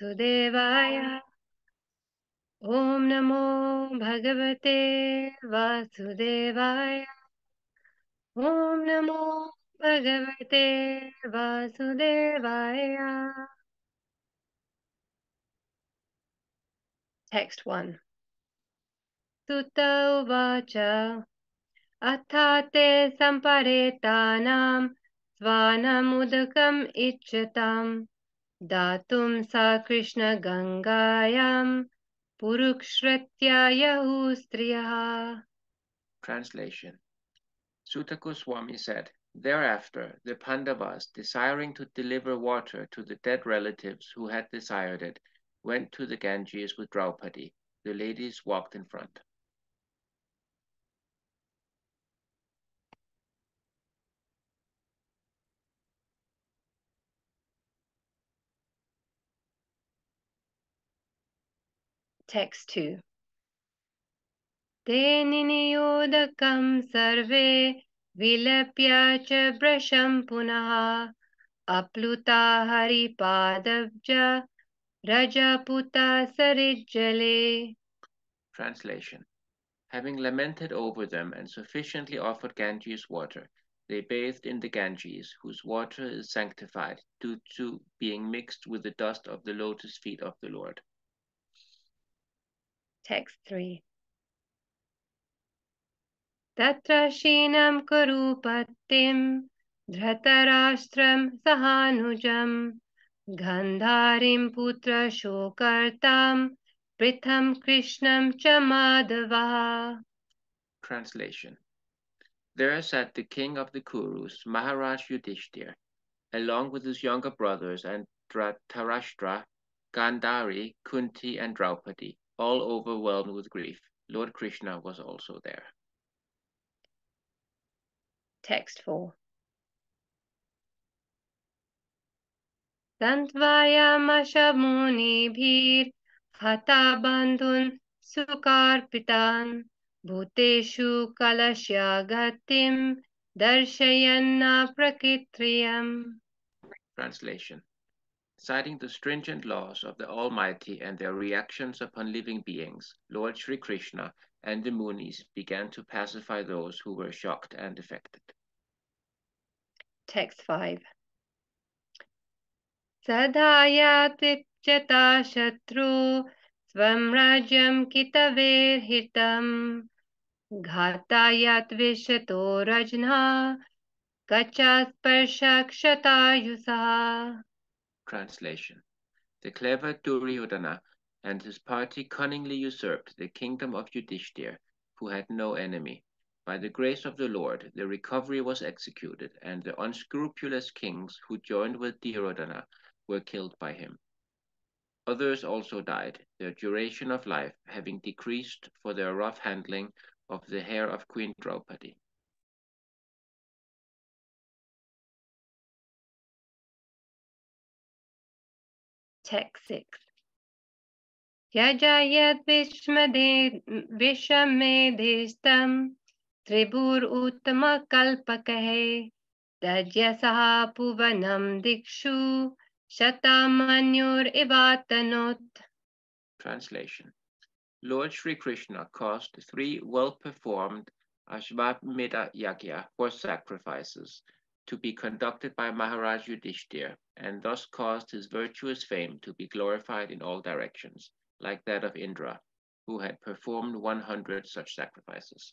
Sudevaya. Om Namo Bhagavate Vasudevaya. Om Namo Bhagavate Vasudevaya. Text 1. Sutta Uvacha. Athate Samparetanam Svanamudakam Ichchatam Datum Sa Krishna Gangayam Purukshritya Yahustriyaha. Translation. Sutta Goswami said, thereafter, the Pandavas, desiring to deliver water to the dead relatives who had desired it, went to the Ganges with Draupadi. The ladies walked in front. Text 2. Te niniyodakam sarve vilapya cha brasham punaha apluta haripadabja rajaputa sarijjale. Translation. Having lamented over them and sufficiently offered Ganges water, they bathed in the Ganges, whose water is sanctified due to being mixed with the dust of the lotus feet of the Lord. Text 3. Tatra shinam kurupattim dhratarashtra sahanujam gandharim putra shokartam pritham krishnam cha madhava. Translation. There sat the king of the Kurus, Maharaj Yudhishthir, along with his younger brothers and Dhritarashtra, Gandhari, Kunti, and Draupadi, all overwhelmed with grief. Lord Krishna was also there. Text 4. Tantvayamashmunibhir hata bandhun sukarpitan bhuteshu kalashya gatim darshayanna prakitriyam. Translation. Citing the stringent laws of the Almighty and their reactions upon living beings, Lord Sri Krishna and the Munis began to pacify those who were shocked and affected. Text 5. Sadhayatipchata shatru svam rajyam kitaverhitam ghatayat vishato rajna kachasparshakshata. Translation. The clever Duryodhana and his party cunningly usurped the kingdom of Yudhishthir, who had no enemy. By the grace of the Lord, the recovery was executed, and the unscrupulous kings who joined with Duryodhana were killed by him. Others also died, their duration of life having decreased for their rough handling of the hair of Queen Draupadi. Text 6. Yajayat Vishmedhistam Tribur Uttama Kalpakahe Dajyasaha Puvanam Dikshu Shatamanyur Ivatanot. Translation. Lord Sri Krishna caused 3 well-performed Ashvamedha Yagya horse sacrifices to be conducted by Maharaj Yudhishthir, and thus caused his virtuous fame to be glorified in all directions, like that of Indra, who had performed 100 such sacrifices.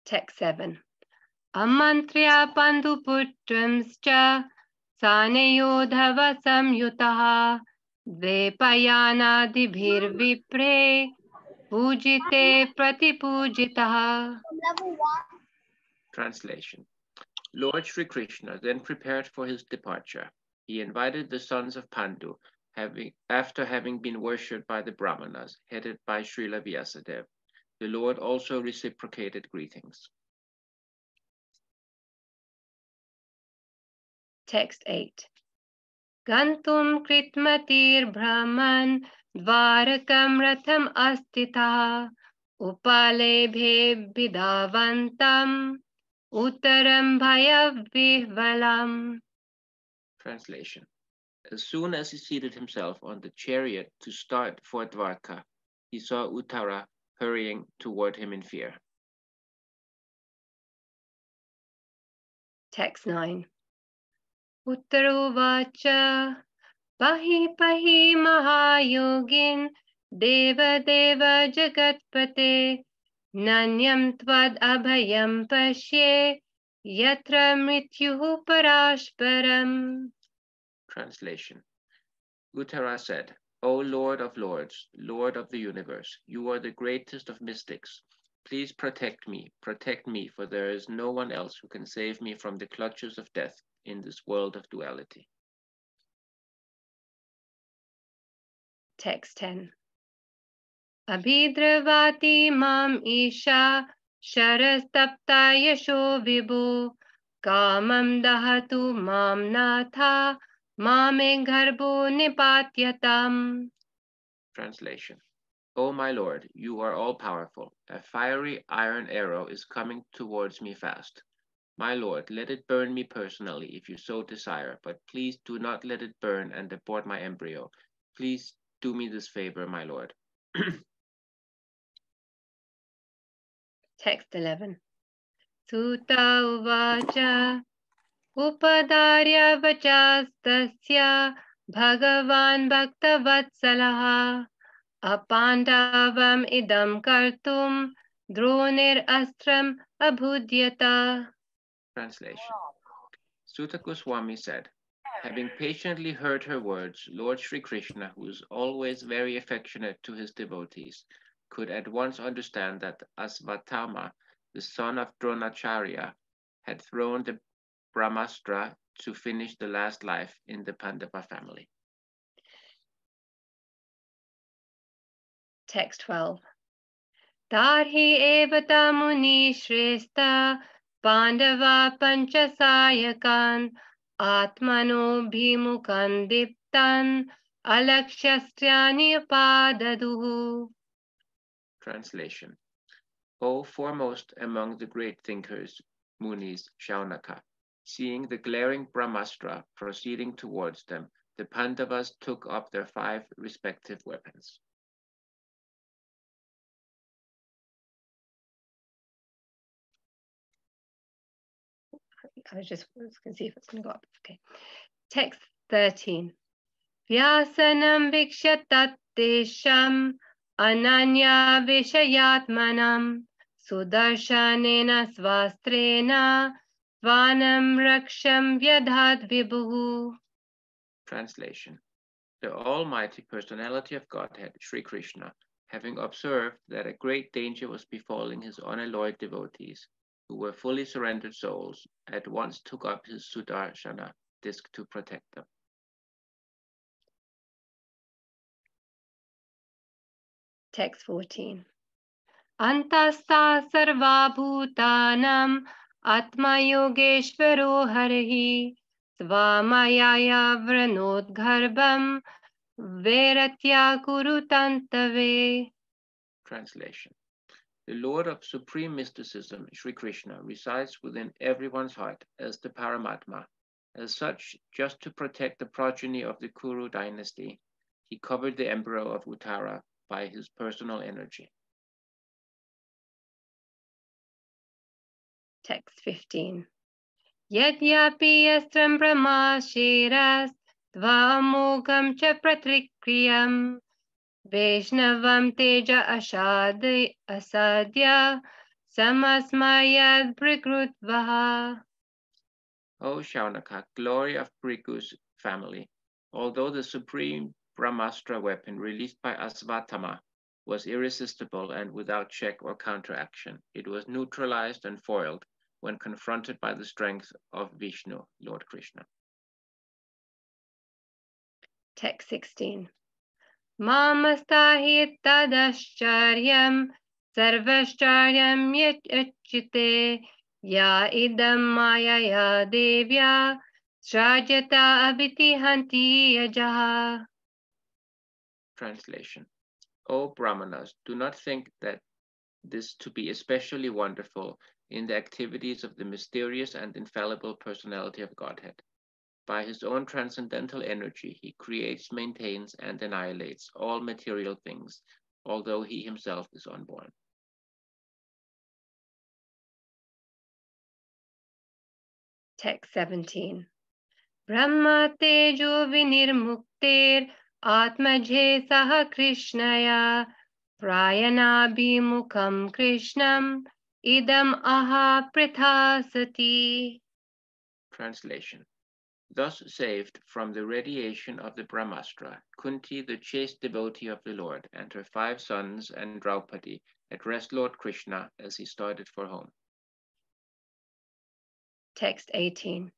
Text 7. Amantriya Panduputramscha Sanayodhava Samyutaha Dvepayanadibhir Vipre Pujite Pratipujitaha. Translation. Lord Sri Krishna then prepared for his departure. He invited the sons of Pandu, after having been worshipped by the Brahmanas, headed by Srila Vyasadeva. The Lord also reciprocated greetings. Text 8. Gantum Kritmatir Brahman Dvarakam Ratham Astitha Upalebhe Bidavantam Uttaram Bhayavihvalam. Translation. As soon as he seated himself on the chariot to start for Dwarka, he saw Uttara hurrying toward him in fear. Text 9. Uttaruvacha Pahi Pahi Mahayogin Deva Deva Jagatpate Nanyam Tvad Abhayam Pashye Yatra Mrityuhu Parashparam. Translation. Uttara said, O Lord of Lords, Lord of the universe, you are the greatest of mystics. Please protect me, for there is no one else who can save me from the clutches of death in this world of duality. Text 10. Abhidravati mam isha sharastapta yasho vibhu kamam dahatu mam natha mame gharbo nipatyatam. Translation. O my Lord, you are all-powerful. A fiery iron arrow is coming towards me fast. My Lord, let it burn me personally if you so desire, but please do not let it burn and abort my embryo. Please do me this favor, my Lord. Text 11. Sutta uvacha upadarya vachastasya bhagavan bhaktavatsalaha apandavam idam kartum dronir astram abhudyata. Translation. Sutta Goswami said, having patiently heard her words, Lord Sri Krishna, who is always very affectionate to his devotees, could at once understand that Asvatthama, the son of Dronacharya, had thrown the Brahmastra to finish the last life in the Pandava family. Text 12. Tarhi evata muni shrestha pandava panchasayakan atmano bhimukan diptan alakshyastyani padaduhu. Translation. O foremost among the great thinkers, Munis, Shaunaka, seeing the glaring Brahmastra proceeding towards them, the Pandavas took up their 5 respective weapons. I was just going to see if it's going to go up. Okay. Text 13. Vyasanam vikshyatattesham ananya vishayatmanam sudarshanena svastrena svanam raksham vyadhat vibhu. Translation. The Almighty Personality of Godhead, Sri Krishna, having observed that a great danger was befalling his unalloyed devotees, who were fully surrendered souls, at once took up his Sudarshana disc to protect them. Text 14. Antastha sarva bhutanam atma yogeshvaro harihi svamayaya vranodgarbham veratya kurutantave. Translation. The Lord of Supreme Mysticism, Sri Krishna, resides within everyone's heart as the Paramatma. As such, just to protect the progeny of the Kuru dynasty, he covered the embryo of Uttara by his personal energy. Text 15. Yadyapi yastram brahmashiras tvamogam cha pratrikriyam Vaishnavam teja asadya samasmayad prikrutvaha. O Shaunaka, glory of Briku's family, although the supreme Brahmastra weapon released by Asvatthama was irresistible and without check or counteraction, it was neutralized and foiled when confronted by the strength of Vishnu, Lord Krishna. Text 16. Mamastahi tadascharya sarvascharya yachite ya idam mayaya devya srajata avitihanti yajaha. Translation. O Brahmanas, do not think that this to be especially wonderful in the activities of the mysterious and infallible personality of Godhead. By his own transcendental energy, he creates, maintains, and annihilates all material things, although he himself is unborn. Text 17. Brahma tejo vinirmukter atmajhe saha krishnaya prayanabimukham krishnam idam aha prithasati. Translation. Thus saved from the radiation of the Brahmastra, Kunti, the chaste devotee of the Lord, and her 5 sons and Draupadi addressed Lord Krishna as he started for home. Text 18.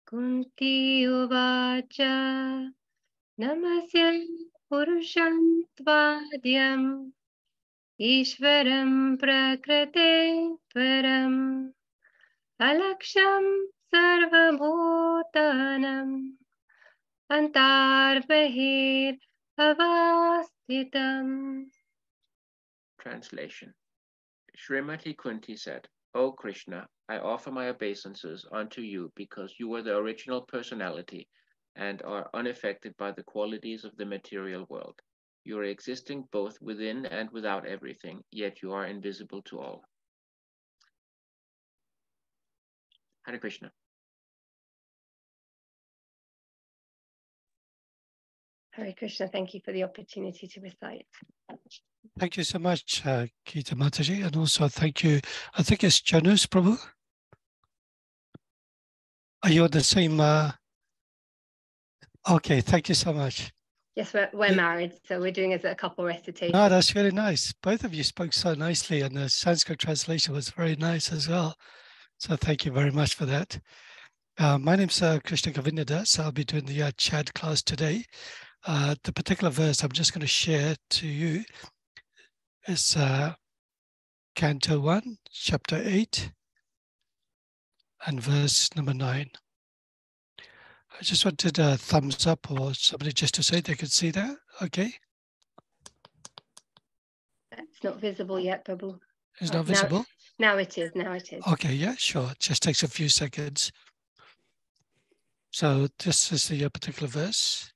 Kunti uvacha namasya purusham tvadyam Ishvaram prakrite param alaksham sarvabhutanam antarbahir avastitam. Translation. Srimati Kunti said, O Krishna, I offer my obeisances unto you because you are the original personality and are unaffected by the qualities of the material world. You are existing both within and without everything, yet you are invisible to all. Hare Krishna. Hare Krishna, thank you for the opportunity to recite. Thank you so much, Geeta Mataji, and also thank you. I think it's Janus, Prabhu. Are you on the same? Okay, thank you so much. Yes, we're married, so we're doing it as a couple recitation. No, that's really nice. Both of you spoke so nicely, and the Sanskrit translation was very nice as well. So thank you very much for that. My name's Krishna Govinda, so I'll be doing the Chad class today. The particular verse I'm just going to share to you is Canto 1, Chapter 8, and verse number 9. I just wanted a thumbs up or somebody just to say they could see that. Okay. It's not visible yet, Prabhu. It's not visible? Now it is. Now it is. Okay, yeah, sure. It just takes a few seconds. So this is the particular verse.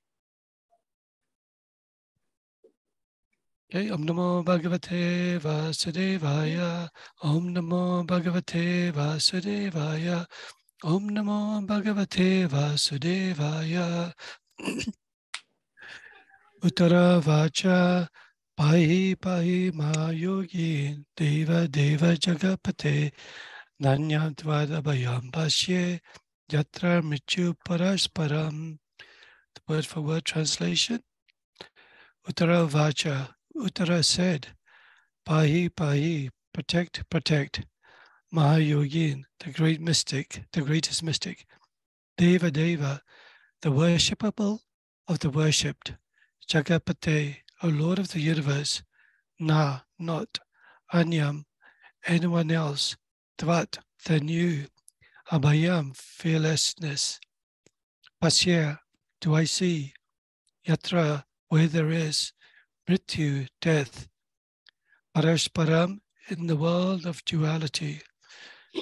Okay, Om Namo Bhagavate Vasudevaya. Om Namo Bhagavate Vasudevaya. Om Namo Bhagavate Vasudevaya. Uttara Vacha Pahi Pahi Mayogi Deva Deva Jagapate Nanyam Tvadabhayam Pasye Yatra Michu Parasparam. The word for word translation. Uttara Vacha. Uttara said, Pahi Pahi, protect, protect. Mahayogin, the great mystic, the greatest mystic. Deva Deva, the worshipable of the worshipped. Jagapate, O Lord of the universe. Na, not. Anyam, anyone else. Tvat, than you. Abhayam, fearlessness. Pasya, do I see. Yatra, where there is. Mrityu, death. Parasparam, in the world of duality.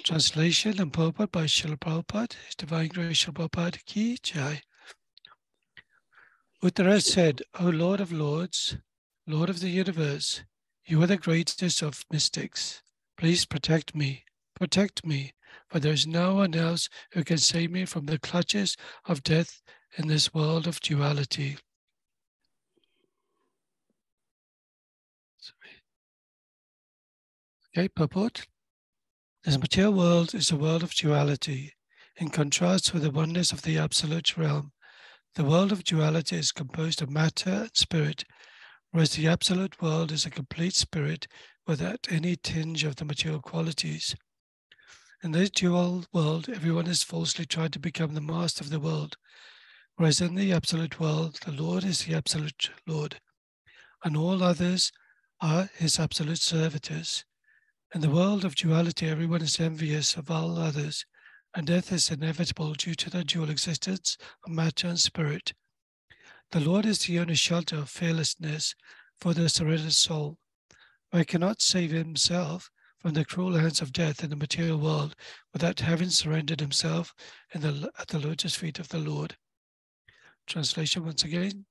Translation and purport by Srila Prabhupada, His Divine Grace Srila Prabhupada Ki Jai. Uttara said, O Lord of Lords, Lord of the universe, you are the greatest of mystics. Please protect me, for there is no one else who can save me from the clutches of death in this world of duality. Okay, purport. This material world is a world of duality. In contrast with the oneness of the absolute realm, the world of duality is composed of matter and spirit, whereas the absolute world is a complete spirit without any tinge of the material qualities. In this dual world, everyone is falsely trying to become the master of the world, whereas in the absolute world, the Lord is the absolute Lord, and all others are his absolute servitors. In the world of duality, everyone is envious of all others, and death is inevitable due to the dual existence of matter and spirit. The Lord is the only shelter of fearlessness for the surrendered soul. Who cannot save himself from the cruel hands of death in the material world without having surrendered himself at the lotus feet of the Lord. Translation once again.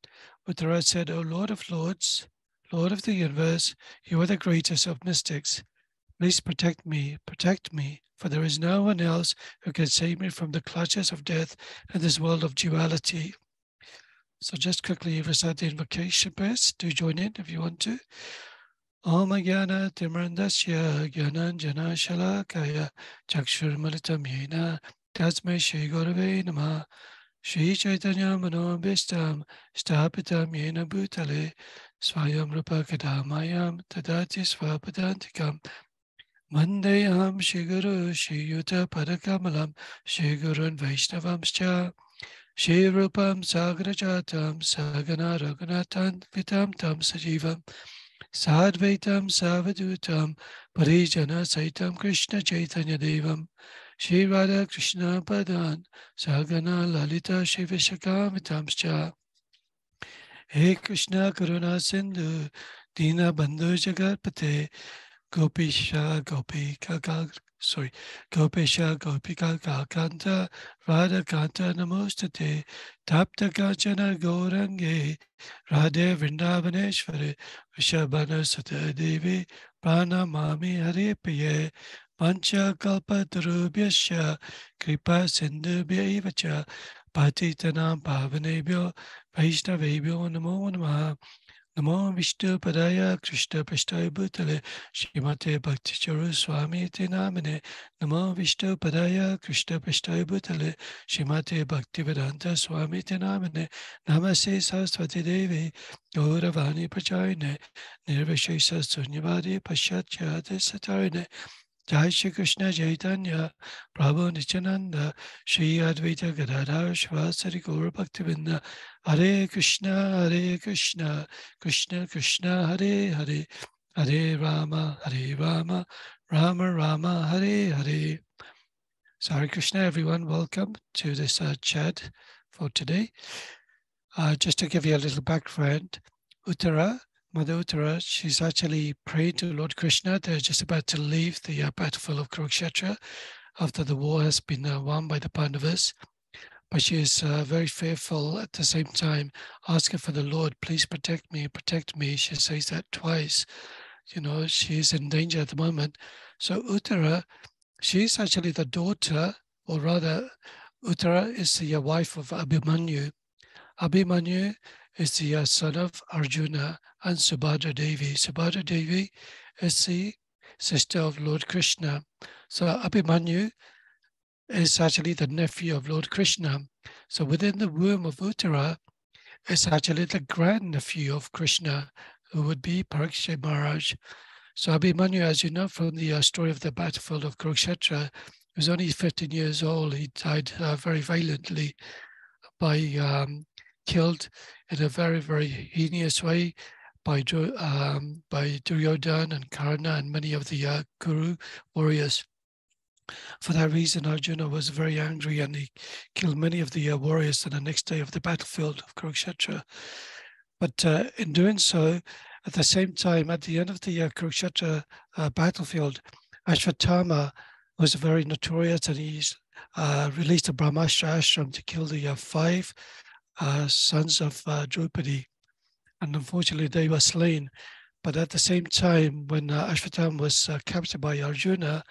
Uttara said, O Lord of Lords, Lord of the universe, you are the greatest of mystics. Please protect me, for there is no one else who can save me from the clutches of death and this world of duality. So just quickly recite the invocation prayers. Do join in if you want to. Om Jnana Timrandasya Jnananjana Shalakaya Chakshurmalitam Yena Tasmai Shri Gurave Namah Shri Chaitanya Manobhishtam Stapitam Yena Bhutale Swayam Rupa Kadamayam Tadati Swapadantikam Vandeham Shri Guru Shri Yuta Padakamalam Shri Gurun Vaishnavamscha Shri Rupam Sagrajatam Sagana Raghunatam Vitam Tam Sajivam Sadvaitam Savadutam Parijana Saitam Krishna Chaitanya Devam Shri Radha Krishna Padan Sagana Lalita Shivashakamitamscha He Krishna Karuna Sindhu Dina Bandhu Jagatpate Gopisha Gopika Kanta Radha Kanta Namostate Tapta Kanchana Gaurange Radhe Vrindavaneshwari Vishabhana Sutta Devi Pranamami Hare Priye Pancha Kalpatarubhyasya Kripa Sindhubhya Evacha Patitanam Pavanebhyo Vaishnavebhyo Namo Namaha Namo Vishnu Padaya Krishna Prasthaya Bhutale Srimate Bhakti Charu Swami Te Namane Namo Vishnu Padaya Krishna Prasthaya Bhutale Srimate Bhakti Vedanta Swami Te Namane Namaste Saraswati Devi Gauravani Prachayane Nirvishesha Sunyavadi Paschatchate Satarine Jai Shri Krishna Chaitanya Prabhu Nityananda Shri Advaita Gadadhar Shivasari Gaura Bhaktivinda Hare Krishna Krishna Krishna Hare Hare Hare Rama Rama Rama Hare Hare. So Hare Krishna everyone, welcome to this chat for today. Just to give you a little background, Mother Uttara, she's actually praying to Lord Krishna. They're just about to leave the battlefield of Kurukshetra after the war has been won by the Pandavas. But she is very fearful at the same time, asking for the Lord, please protect me, protect me. She says that twice. You know, she is in danger at the moment. So Uttara, she's actually the daughter, or rather, Uttara is the wife of Abhimanyu. Abhimanyu is the son of Arjuna and Subhadra Devi. Subhadra Devi is the sister of Lord Krishna. So Abhimanyu is actually the nephew of Lord Krishna. So within the womb of Uttara is actually the grandnephew of Krishna, who would be Parikshit Maharaj. So Abhimanyu, as you know from the story of the battlefield of Kurukshetra, he was only 15 years old. He died very violently killed in a very, very heinous way by Duryodhana and Karna and many of the Kuru warriors. For that reason, Arjuna was very angry and he killed many of the warriors on the next day of the battlefield of Kurukshetra. But in doing so, at the same time, at the end of the Kurukshetra battlefield, Ashwatthama was very notorious and he released a Brahmastra ashram to kill the 5 sons of Draupadi, and unfortunately they were slain. But at the same time, when Ashwatthama was captured by Arjuna,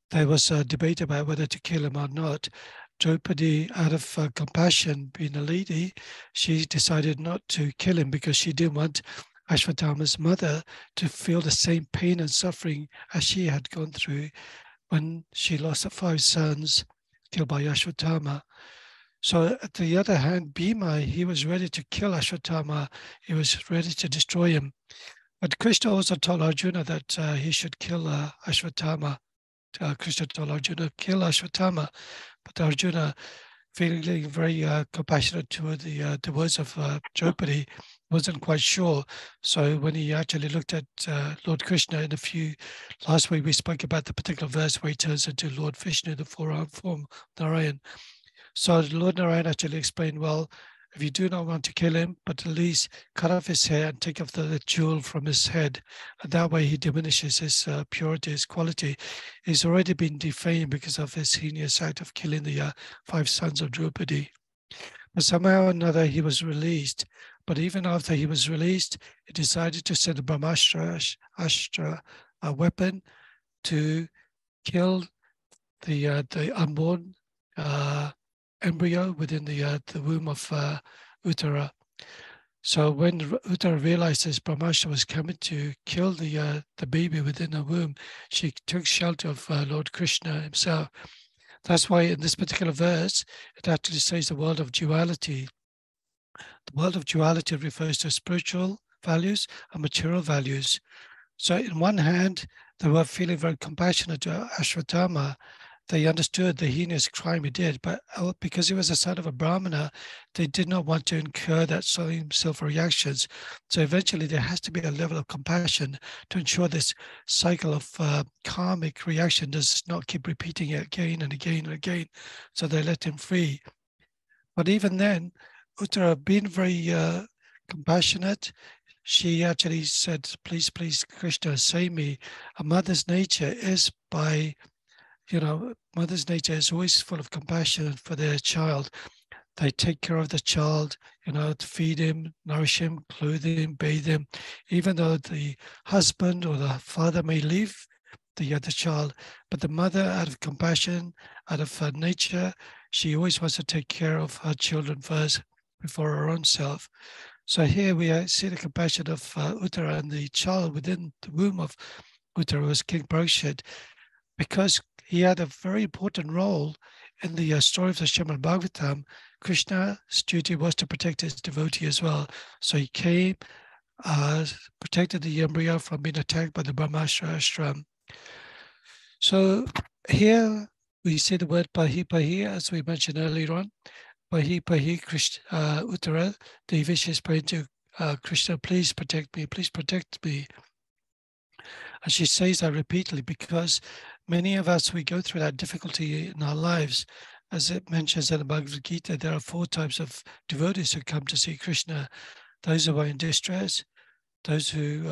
there was a debate about whether to kill him or not. Draupadi, out of compassion, being a lady, she decided not to kill him because she didn't want Ashwatthama's mother to feel the same pain and suffering as she had gone through when she lost her 5 sons killed by Ashwatthama. So at the other hand, Bhima, he was ready to kill Ashwatthama. He was ready to destroy him. But Krishna also told Arjuna that he should kill Ashwatthama. Krishna told Arjuna, kill Ashwatthama. But Arjuna, feeling very compassionate toward the words of Draupadi, wasn't quite sure. So when he actually looked at Lord Krishna last week we spoke about the particular verse where he turns into Lord Vishnu, the 4-armed form, Narayan. So Lord Narayan actually explained, well, if you do not want to kill him, but at least cut off his hair and take off the jewel from his head. And that way he diminishes his purity, his quality. He's already been defamed because of his heinous act of killing the 5 sons of Draupadi. But somehow or another he was released. But even after he was released, he decided to send a Brahmastra, a weapon, to kill the unborn embryo within the womb of Uttara. So when Uttara realized this Brahmastra was coming to kill the baby within her womb, she took shelter of Lord Krishna himself. That's why in this particular verse, it actually says the world of duality. The world of duality refers to spiritual values and material values. So in one hand, they were feeling very compassionate to Ashwatthama. They understood the heinous crime he did, but because he was a son of a Brahmana, they did not want to incur that same self-reactions. So eventually there has to be a level of compassion to ensure this cycle of karmic reaction does not keep repeating it again and again and again. So they let him free. But even then, Uttara, being very compassionate, she actually said, please, Krishna, save me. A mother's nature is mother's nature is always full of compassion for their child. They take care of the child, to feed him, nourish him, clothe him, bathe him. Even though the husband or the father may leave the other child, but the mother, out of compassion, out of her nature, she always wants to take care of her children first before her own self. So here we see the compassion of Uttara, and the child within the womb of Uttara was King Parikshit, because he had a very important role in the story of the Srimad Bhagavatam. Krishna's duty was to protect his devotee as well. So he came, protected the embryo from being attacked by the Brahmastra ashram. So here we see the word pahi pahi, as we mentioned earlier on. Pahi pahi Krishna, Uttara, the Devish is praying to Krishna, please protect me, please protect me. And she says that repeatedly because many of us, we go through that difficulty in our lives. As it mentions in the Bhagavad Gita, there are 4 types of devotees who come to see Krishna. Those who are in distress, those who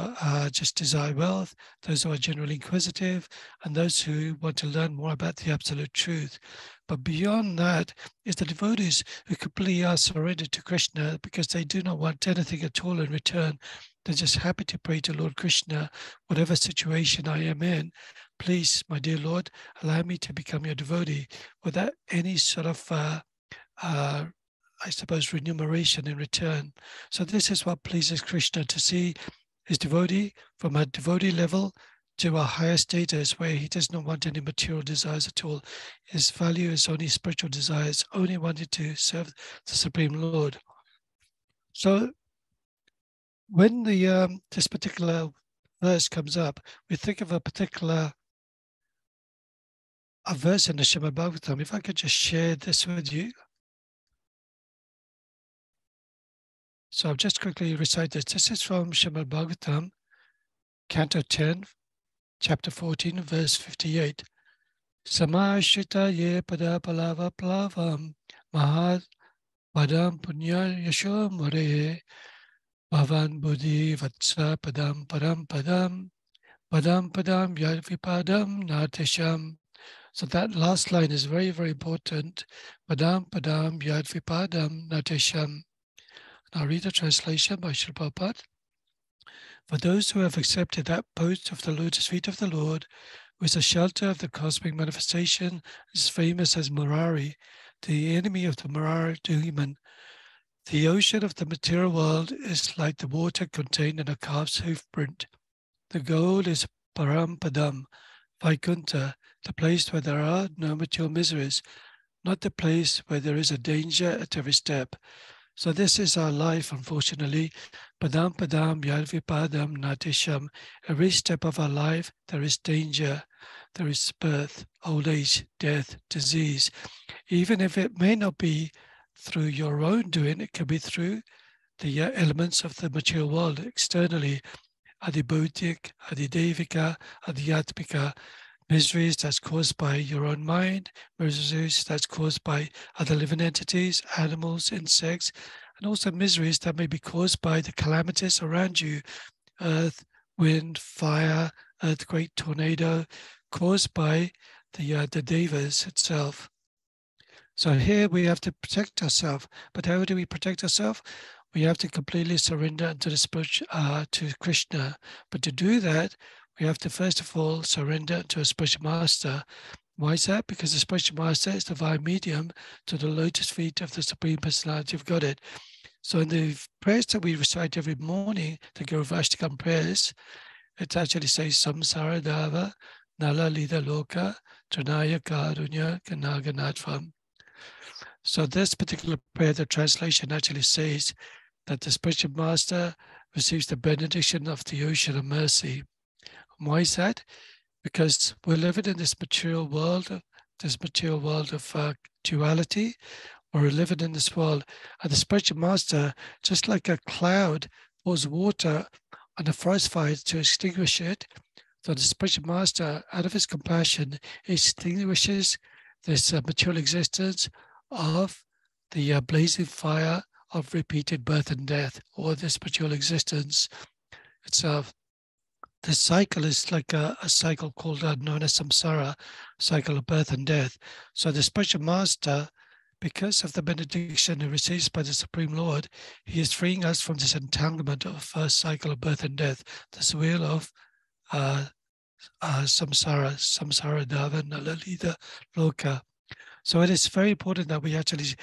just desire wealth, those who are generally inquisitive, and those who want to learn more about the absolute truth. But beyond that is the devotees who completely are surrendered to Krishna because they do not want anything at all in return. They're just happy to pray to Lord Krishna, whatever situation I am in, please, my dear Lord, allow me to become your devotee without any sort of I suppose, remuneration in return. So this is what pleases Krishna, to see his devotee from a devotee level to a higher status where he does not want any material desires at all. His value is only spiritual desires, only wanted to serve the Supreme Lord. So when this particular verse comes up, we think of a verse in the Srimad Bhagavatam. If I could just share this with you. So I'll just quickly recite this. This is from Srimad Bhagavatam, Canto 10, Chapter 14, verse 58. Samashrita ye pada palava plavam mahad padam punya yasho more bhavan buddhi vatsa padam param padam yad vipadam natesham. So that last line is very, very important. Padam yad vipadam natesham. I'll read the translation by Srila Prabhupada. For those who have accepted that post of the lotus feet of the Lord, who is the shelter of the cosmic manifestation, is famous as Murari, the enemy of the Murari demon. The ocean of the material world is like the water contained in a calf's hoofprint. The goal is Param Padam, Vaikuntha, the place where there are no material miseries, not the place where there is a danger at every step. So this is our life, unfortunately. Padam yadvipadam natisham. Every step of our life, there is danger. There is birth, old age, death, disease. Even if it may not be through your own doing, it can be through the elements of the material world externally. Adibhautik, Adidevika, Adhyatmika. Miseries that's caused by your own mind, miseries that's caused by other living entities, animals, insects, and also miseries that may be caused by the calamities around you, earth, wind, fire, earthquake, tornado, caused by the devas itself. So here we have to protect ourselves. But how do we protect ourselves? We have to completely surrender to the to Krishna. But to do that, we have to first of all surrender to a spiritual master. Why is that? Because the spiritual master is the divine medium to the lotus feet of the Supreme Personality of Godhead. So in the prayers that we recite every morning, the Guru Vashtakam prayers, it actually says Samsara Dava, Nala Lida Loka, Tranaya Karunya, Kanaganatvam. So this particular prayer, the translation actually says that the spiritual master receives the benediction of the ocean of mercy. Why is that? Because we're living in this material world of duality. We're living in this world, and the spiritual master, just like a cloud pours water on a forest fire to extinguish it, so the spiritual master, out of his compassion, extinguishes this material existence of the blazing fire of repeated birth and death, or this material existence itself. This cycle is like a cycle called known as samsara, cycle of birth and death. So the spiritual master, because of the benediction he receives by the Supreme Lord, he is freeing us from this entanglement of first cycle of birth and death, this wheel of samsara dava nalalita loka. So it is very important that we actually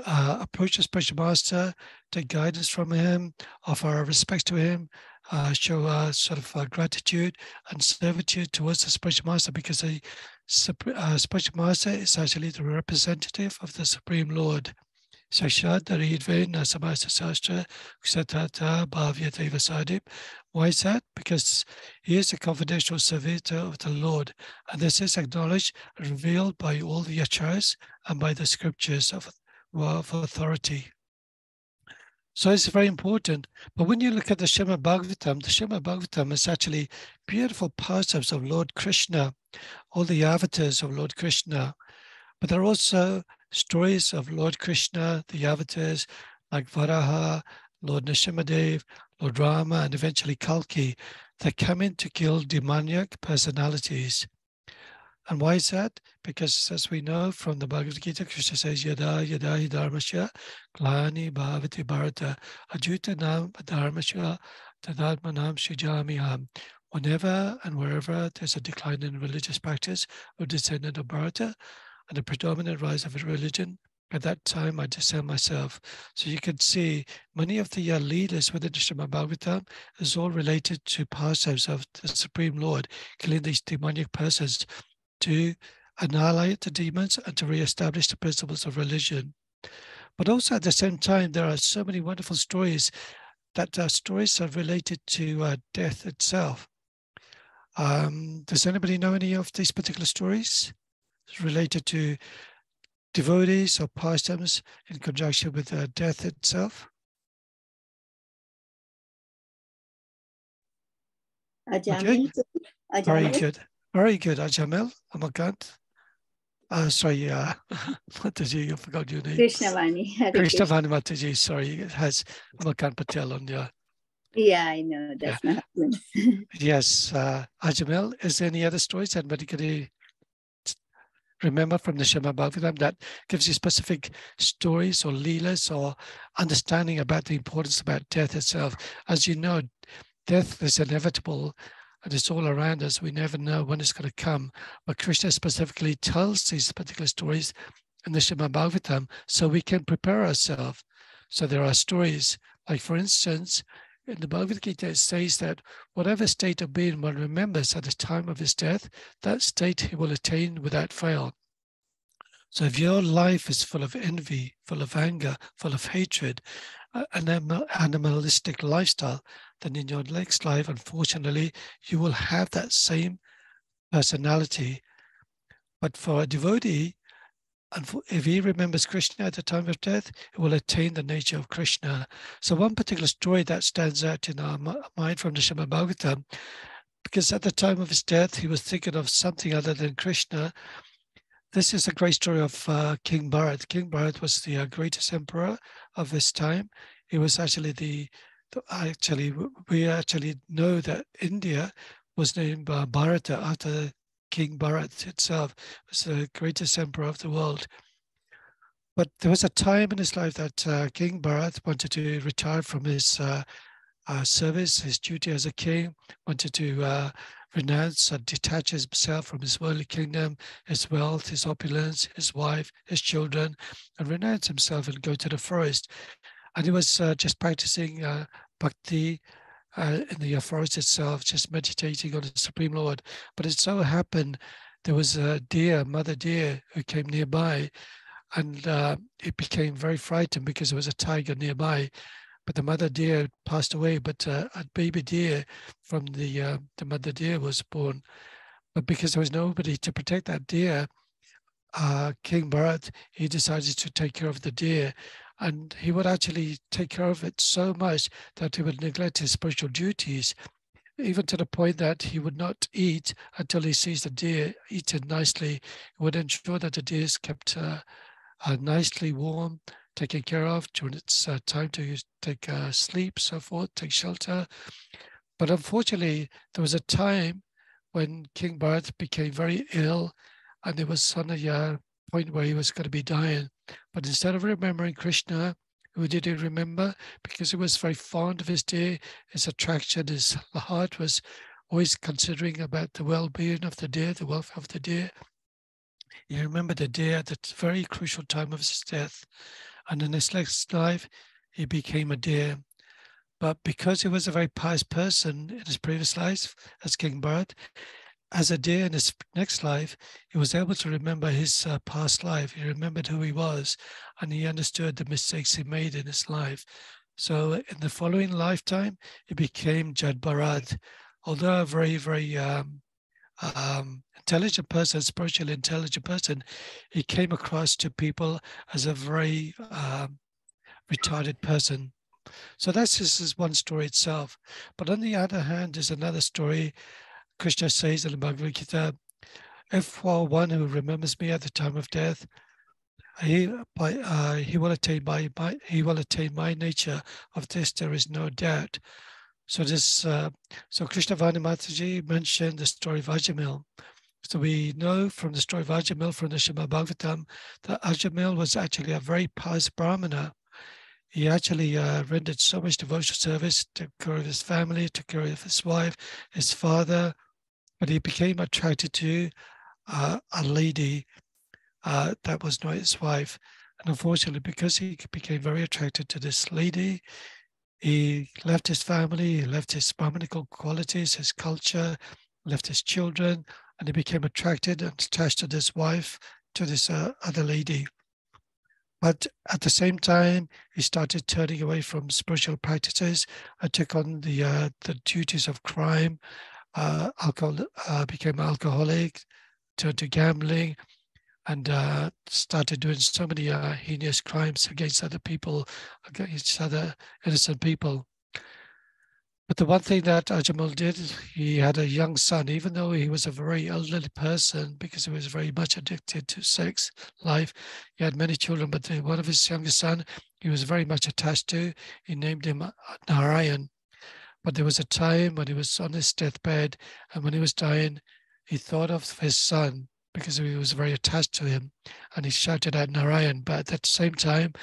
approach the spiritual master, take guidance from him, offer our respects to him, show gratitude and servitude towards the spiritual master, because the spiritual master is actually the representative of the Supreme Lord. Why is that? Because he is a confidential servitor of the Lord, and this is acknowledged and revealed by all the acharyas and by the scriptures of authority. So it's very important. But when you look at the Srimad Bhagavatam is actually beautiful pastimes of Lord Krishna, all the avatars of Lord Krishna. But there are also stories of Lord Krishna, the avatars, like Varaha, Lord Nrsimhadev, Lord Rama, and eventually Kalki, that come in to kill demoniac personalities. And why is that? Because as we know from the Bhagavad Gita, Krishna says, Yada yada hi dharmasya, glani bhavati bharata, ajutanam dharmasya, tadatmanam srijamiham. Whenever and wherever there's a decline in religious practice or descendant of Bharata, and the predominant rise of a religion, at that time I descend myself. So you can see many of the leaders within the Srimad Bhagavatam is all related to pastimes of the Supreme Lord, killing these demonic persons to annihilate the demons and to re-establish the principles of religion. But also at the same time, there are so many wonderful stories that stories are related to death itself. Does anybody know any of these particular stories related to devotees or pastimes in conjunction with death itself? Ajamil. Okay. Very good. Very good, Ajamil. Amakant. Sorry, Mataji, I forgot your name. Krishnavani. Krishnavani Mataji, sorry, it has Amakant Patel on there. Yeah, I know. That's my husband. Yes. Ajamil, is there any other stories that anybody could remember from the Srimad Bhagavatam that gives you specific stories or leelas or understanding about the importance about death itself? As you know, death is inevitable and it's all around us. We never know when it's going to come. But Krishna specifically tells these particular stories in the Srimad Bhagavatam so we can prepare ourselves. So there are stories, like for instance, in the Bhagavad Gita, it says that whatever state of being one remembers at the time of his death, that state he will attain without fail. So if your life is full of envy, full of anger, full of hatred, an animalistic lifestyle, then in your next life, unfortunately, you will have that same personality. But for a devotee, if he remembers Krishna at the time of death, he will attain the nature of Krishna. So one particular story that stands out in our mind from the Srimad Bhagavatam, because at the time of his death, he was thinking of something other than Krishna. this is a great story of King Bharat. King Bharat was the greatest emperor of his time. He was actually we actually know that India was named Bharata after King Bharat itself. It was the greatest emperor of the world. But there was a time in his life that King Bharat wanted to retire from his service, his duty as a king, wanted to renounce and detach himself from his worldly kingdom, his wealth, his opulence, his wife, his children, and renounce himself and go to the forest. And he was just practicing bhakti in the forest itself, just meditating on the Supreme Lord. But it so happened there was a deer, mother deer, who came nearby, and it became very frightened because there was a tiger nearby. But the mother deer passed away, but a baby deer from the mother deer was born. But because there was nobody to protect that deer, King Bharat, he decided to take care of the deer, and he would actually take care of it so much that he would neglect his spiritual duties, even to the point that he would not eat until he sees the deer eaten nicely. He would ensure that the deer is kept nicely warm, taken care of during its time to take sleep, so forth, take shelter. But unfortunately, there was a time when King Bharat became very ill, and it was on a point where he was going to be dying. But instead of remembering Krishna, who did he remember? Because he was very fond of his deer, his attraction, his heart was always considering about the well-being of the deer, the welfare of the deer. He remembered the deer at the very crucial time of his death. And in his next life, he became a deer. But because he was a very pious person in his previous life as King Bharat, as a deer in his next life, he was able to remember his past life. He remembered who he was, and he understood the mistakes he made in his life. So in the following lifetime, he became Jad Bharat. Although a very, very intelligent person, spiritually intelligent person, he came across to people as a very retarded person. So that's just one story itself. But on the other hand, there's another story. Krishna says in the Bhagavad Gita, if for one who remembers me at the time of death, he will attain my nature. Of this there is no doubt. So Krishna Vani Mataji mentioned the story of Ajamil. So we know from the story of Ajamil from the Srimad Bhagavatam that Ajamil was actually a very pious Brahmana. He actually rendered so much devotional service, took care of his family, took care of his wife, his father, but he became attracted to a lady that was not his wife. And unfortunately, because he became very attracted to this lady, he left his family, he left his Brahmanical qualities, his culture, left his children, and he became attracted and attached to this wife, to this other lady. But at the same time, he started turning away from spiritual practices and took on the duties of crime, became alcoholic, turned to gambling, and started doing so many heinous crimes against other people, against other innocent people. But the one thing that Ajamil did, he had a young son, even though he was a very elderly person, because he was very much addicted to sex life. He had many children, but one of his youngest son, he was very much attached to. He named him Narayan. But there was a time when he was on his deathbed, and when he was dying, he thought of his son because he was very attached to him, and he shouted out Narayan. But at the same time,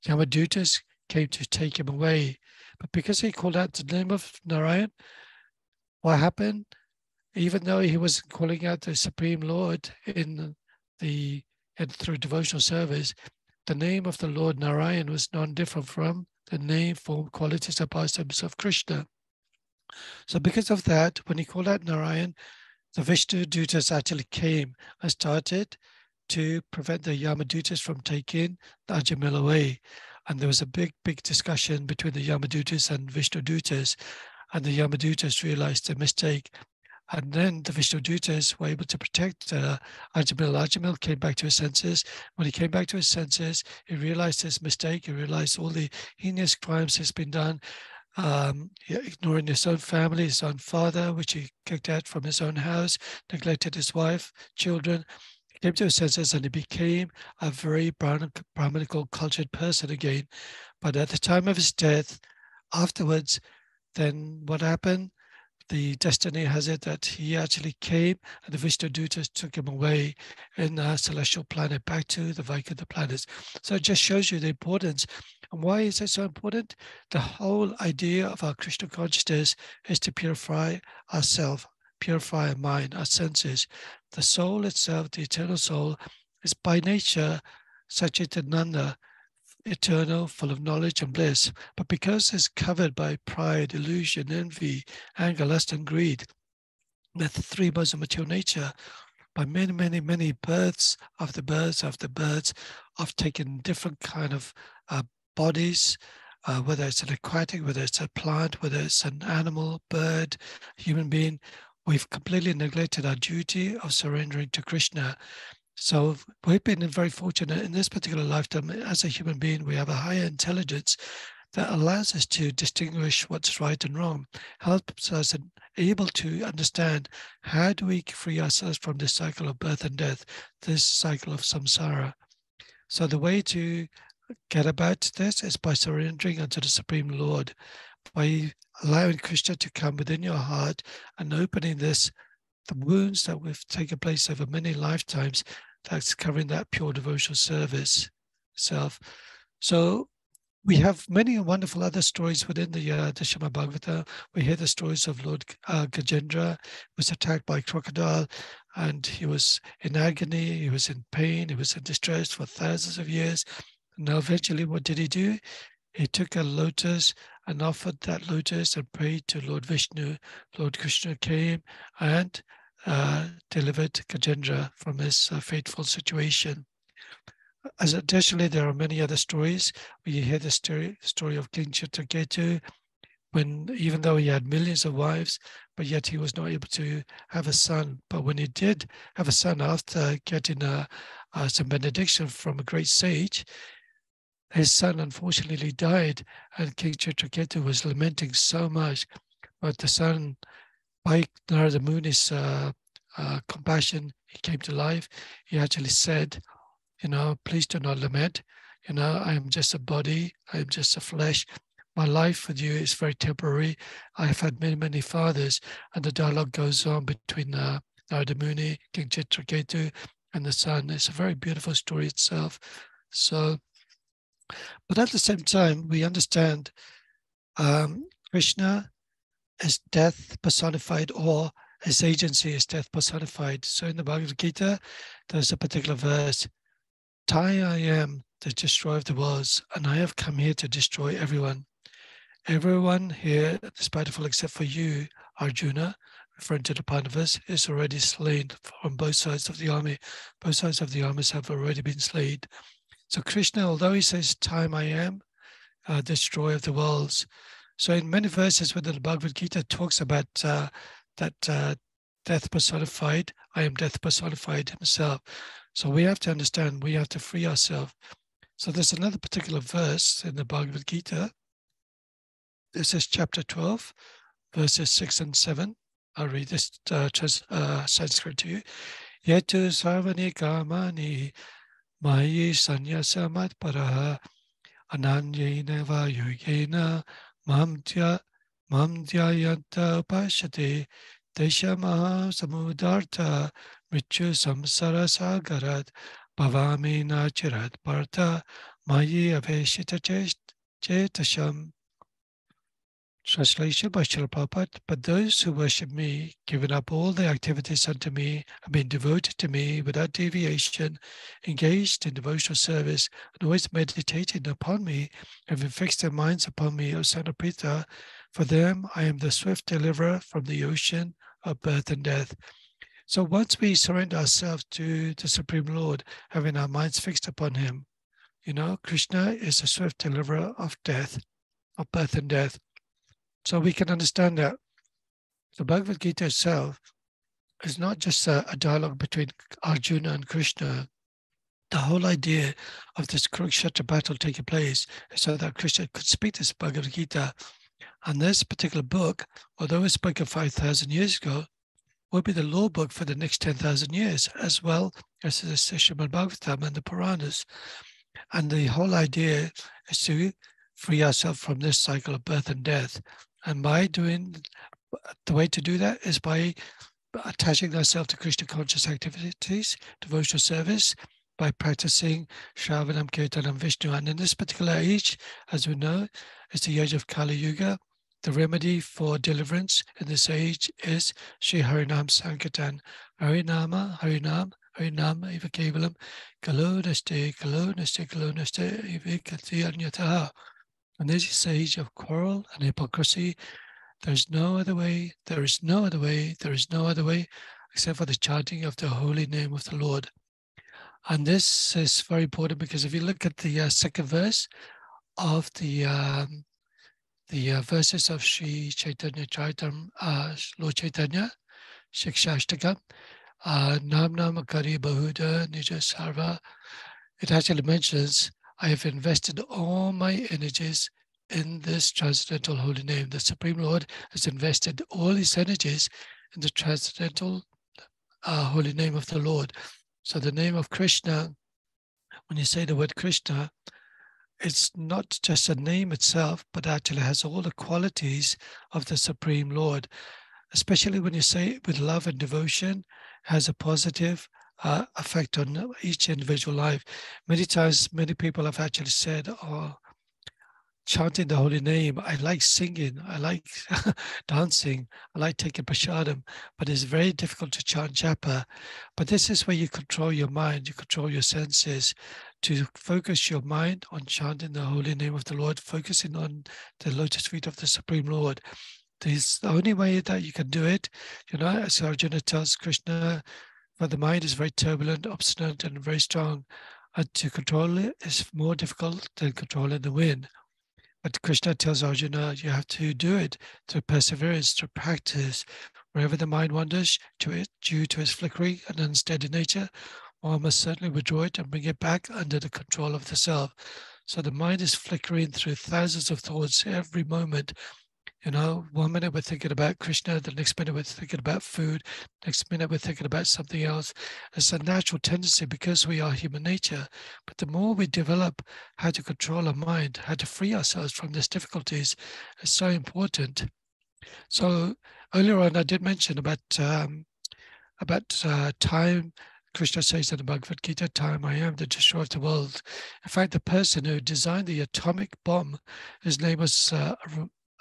Yamadutas came to take him away. But because he called out the name of Narayan, what happened? Even though he was calling out the Supreme Lord through devotional service, the name of the Lord Narayan was non-different from the name, form, qualities, and pastimes of Krishna. So because of that, when he called out Narayan, the Vishnu Dutas actually came and started to prevent the Yamadutas from taking the Ajamil away. And there was a big, big discussion between the Yamadutas and Vishnu Dutas, and the Yamadutas realized their mistake. And then the Vishnu Dutas were able to protect Ajamil. Ajamil came back to his senses. When he came back to his senses, he realized his mistake. He realized all the heinous crimes that's been done, ignoring his own family, his own father, which he kicked out from his own house, neglected his wife, children. came to his senses and he became a very Brahminical cultured person again. But at the time of his death, afterwards, then what happened? The destiny has it that he actually came and the Vishnu Dutas took him away in a celestial planet back to the Vaikuntha planets. So it just shows you the importance. And why is it so important? The whole idea of our Krishna consciousness is to purify ourselves, purify our mind, our senses. The soul itself, the eternal soul, is by nature Satchitananda, eternal, full of knowledge and bliss. But because it's covered by pride, illusion, envy, anger, lust, and greed, the three modes of material nature, by many births after births of taking different kind of bodies, whether it's an aquatic, whether it's a plant, whether it's an animal, bird, human being, we've completely neglected our duty of surrendering to Krishna. So we've been very fortunate in this particular lifetime. As a human being, we have a higher intelligence that allows us to distinguish what's right and wrong, helps us able to understand how do we free ourselves from this cycle of birth and death, this cycle of samsara. So the way to get about this is by surrendering unto the Supreme Lord, by allowing Krishna to come within your heart and opening this, the wounds that have taken place over many lifetimes, that's covering that pure devotional service self. So we have many wonderful other stories within the Srimad Bhagavata. We hear the stories of Lord Gajendra, who was attacked by a crocodile, and he was in agony, he was in pain, he was in distress for thousands of years. And now eventually, what did he do? He took a lotus and offered that lotus and prayed to Lord Vishnu. Lord Krishna came and delivered Gajendra from his fateful situation. As additionally, there are many other stories. We hear the story of King Chitraketu, when even though he had millions of wives, but yet he was not able to have a son. But when he did have a son after getting some benediction from a great sage, his son unfortunately died, and King Chitraketu was lamenting so much. But the son, by Narada Muni's compassion, he came to life. He actually said, please do not lament. I am just a body. I am just a flesh. My life with you is very temporary. I have had many fathers. And the dialogue goes on between Narada Muni, King Chitraketu, and the son. It's a very beautiful story itself. So, but at the same time, we understand Krishna is death personified, or his agency is death personified. So in the Bhagavad Gita, there's a particular verse, I am the destroyer of the worlds, and I have come here to destroy everyone. Everyone here, despite all except for you, Arjuna, referring to the Pandavas, is already slain from both sides of the army. Both sides of the armies have already been slain. So Krishna, although he says, time I am, destroyer of the worlds. So in many verses within the Bhagavad Gita, talks about that death personified, I am death personified himself. So we have to understand, we have to free ourselves. So there's another particular verse in the Bhagavad Gita. This is chapter 12, verses 6 and 7. I'll read this Sanskrit to you. Yetu sarvani kamani mayi sanyasa matparaha ananyena vayugena mamdhyayanta upashate deshamaha samudartha Mrichu samsara sagarat bhavami nachirat partha mayi aveshita chetasham. Translation by Srila Prabhupada. But those who worship me, giving up all their activities unto me, have been devoted to me without deviation, engaged in devotional service, and always meditating upon me, having fixed their minds upon me, O son of Pritha, for them I am the swift deliverer from the ocean of birth and death. So once we surrender ourselves to the Supreme Lord, having our minds fixed upon him, Krishna is a swift deliverer of death, of birth and death. So we can understand that the Bhagavad Gita itself is not just a dialogue between Arjuna and Krishna. The whole idea of this Kurukshetra battle taking place is so that Krishna could speak this Bhagavad Gita. And this particular book, although it was spoken 5,000 years ago, will be the law book for the next 10,000 years, as well as the Srimad Bhagavatam and the Puranas. And the whole idea is to free ourselves from this cycle of birth and death. And by doing, the way to do that is by attaching ourselves to Krishna conscious activities, devotional service, by practicing Shravanam, Kirtanam, Vishnu. And in this particular age, as we know, it's the age of Kali Yuga. The remedy for deliverance in this age is Sri Harinam Sankirtan. Harinama, Harinam, Harinam, Eva Kevalam, Kalo Naste, Eva Kati Anyataha. And this is the age of quarrel and hypocrisy. There's no other way, there is no other way, there is no other way, except for the chanting of the holy name of the Lord. And this is very important because if you look at the second verse of the verses of Sri Chaitanya Charitam, Lord Chaitanya, Shikshashtakam, Nam Nam Kari Bahuda Nija Sarva, it actually mentions, I have invested all my energies in this transcendental holy name. The Supreme Lord has invested all his energies in the transcendental holy name of the Lord. So the name of Krishna, when you say the word Krishna, it's not just a name itself, but actually has all the qualities of the Supreme Lord, especially when you say it with love and devotion, has a positive effect on each individual life. Many times, many people have actually said, oh, chanting the holy name, I like singing, I like dancing, I like taking prasadam, but it's very difficult to chant japa. But this is where you control your mind, you control your senses, to focus your mind on chanting the holy name of the Lord, focusing on the lotus feet of the Supreme Lord. This is the only way that you can do it. You know, as Arjuna tells Krishna, but the mind is very turbulent, obstinate, and very strong. And to control it is more difficult than controlling the wind. But Krishna tells Arjuna, you have to do it through perseverance, through practice. Wherever the mind wanders, due to its flickering and unsteady nature, one must certainly withdraw it and bring it back under the control of the self. So the mind is flickering through thousands of thoughts every moment. You know, 1 minute we're thinking about Krishna, the next minute we're thinking about food, next minute we're thinking about something else. It's a natural tendency because we are human nature. But the more we develop how to control our mind, how to free ourselves from these difficulties, is so important. So earlier on, I did mention about time. Krishna says in the Bhagavad Gita, time I am the destroyer of the world. In fact, the person who designed the atomic bomb, his name was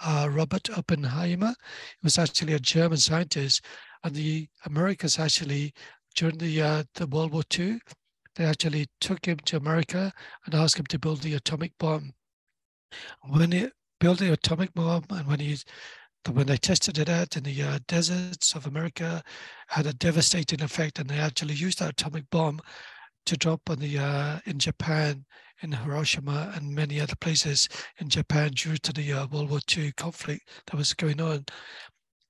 Robert Oppenheimer. He was actually a German scientist, and the Americans actually, during the World War II, they actually took him to America and asked him to build the atomic bomb. When he built the atomic bomb, and when they tested it out in the deserts of America, had a devastating effect, and they actually used that atomic bomb to drop on the in Japan, in Hiroshima, and many other places in Japan due to the World War II conflict that was going on.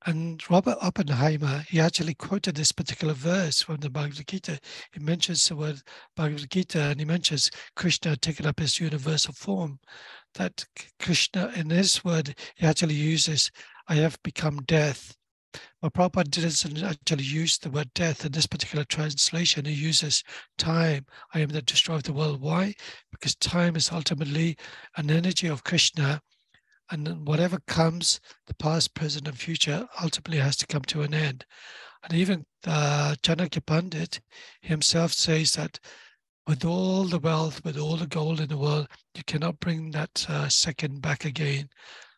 And Robert Oppenheimer, he actually quoted this particular verse from the Bhagavad Gita. He mentions the word Bhagavad Gita, and he mentions Krishna taking up his universal form. That Krishna, in his word, he actually uses, I have become death. But Prabhupada didn't actually use the word death in this particular translation. He uses time. I am the destroyer of the world. Why? Because time is ultimately an energy of Krishna, and whatever comes, the past, present, and future, ultimately has to come to an end. And even Chanakya Pandit himself says that with all the wealth, with all the gold in the world, you cannot bring that second back again.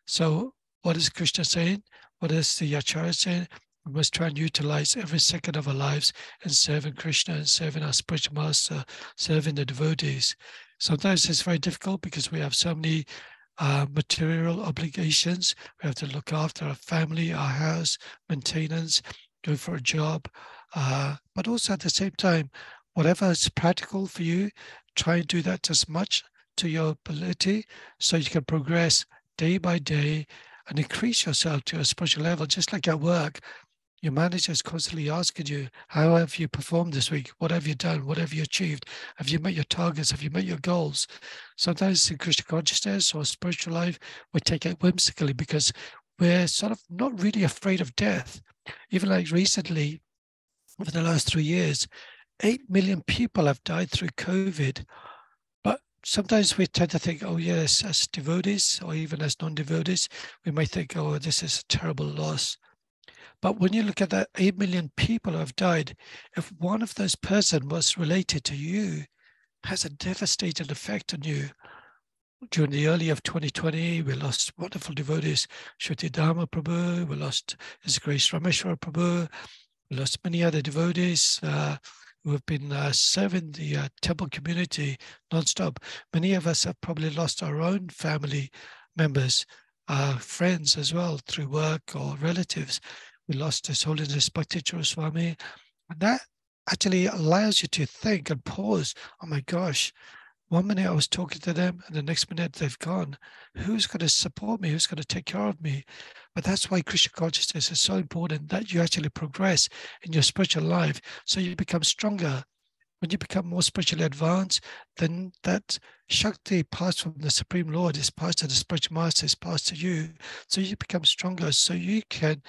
So what is Krishna saying? What is the Acharya saying? We must try and utilize every second of our lives in serving Krishna and serving our spiritual master, serving the devotees. Sometimes it's very difficult because we have so many material obligations. We have to look after our family, our house, maintenance, go for a job. But also at the same time, whatever is practical for you, try and do that as much to your ability so you can progress day by day and increase yourself to a spiritual level. Just like at work, your manager is constantly asking you, how have you performed this week? What have you done? What have you achieved? Have you met your targets? Have you met your goals? Sometimes in Krishna consciousness or spiritual life, we take it whimsically because we're sort of not really afraid of death. Even like recently, over the last 3 years, 8 million people have died through COVID. But sometimes we tend to think, oh yes, as devotees or even as non-devotees, we might think, oh, this is a terrible loss. But when you look at that 8 million people who have died, if one of those persons was related to you, it has a devastating effect on you. During the early of 2020, we lost wonderful devotees, Shruti Dharma Prabhu, we lost His Grace Rameshwar Prabhu, we lost many other devotees who have been serving the temple community non-stop. Many of us have probably lost our own family members, friends as well, through work or relatives. We lost His Holiness Bhakti Swami. And that actually allows you to think and pause. Oh my gosh, 1 minute I was talking to them and the next minute they've gone. Who's going to support me? Who's going to take care of me? But that's why Krishna consciousness is so important, that you actually progress in your spiritual life so you become stronger. When you become more spiritually advanced, then that Shakti passed from the Supreme Lord, is passed to the spiritual master, is passed to you. So you become stronger, so you can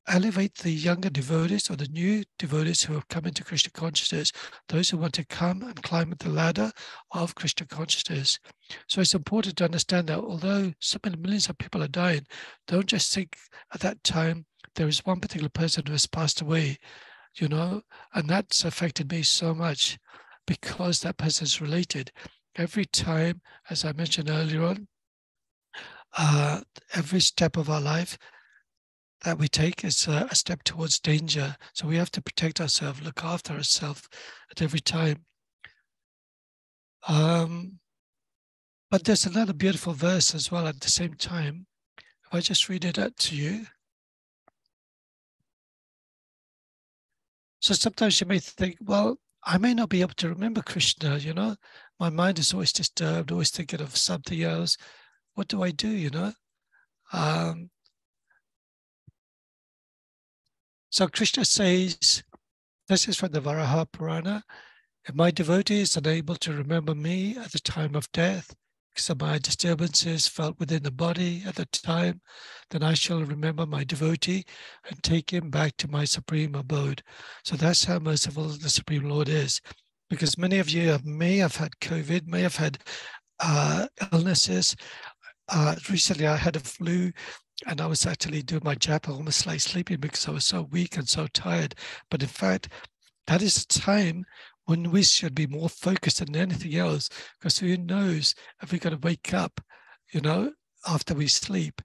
elevate the younger devotees or the new devotees who have come into Krishna consciousness, those who want to come and climb the ladder of Krishna consciousness. So it's important to understand that although so many millions of people are dying, don't just think at that time there is one particular person who has passed away, you know, and that's affected me so much because that person is related. Every time, as I mentioned earlier on, every step of our life that we take is a step towards danger. So we have to protect ourselves, look after ourselves at every time. But there's another beautiful verse as well at the same time. If I just read it out to you. So sometimes you may think, well, I may not be able to remember Krishna, you know. My mind is always disturbed, always thinking of something else. What do I do, you know? So Krishna says, this is from the Varaha Purana, if my devotee is unable to remember me at the time of death, because of my disturbances felt within the body at the time, then I shall remember my devotee and take him back to my supreme abode. So that's how merciful the Supreme Lord is. Because many of you may have had COVID, may have had illnesses. Recently I had a flu, and I was actually doing my japa almost like sleeping because I was so weak and so tired. But in fact, that is a time when we should be more focused than anything else, because who knows if we're going to wake up, you know, after we sleep.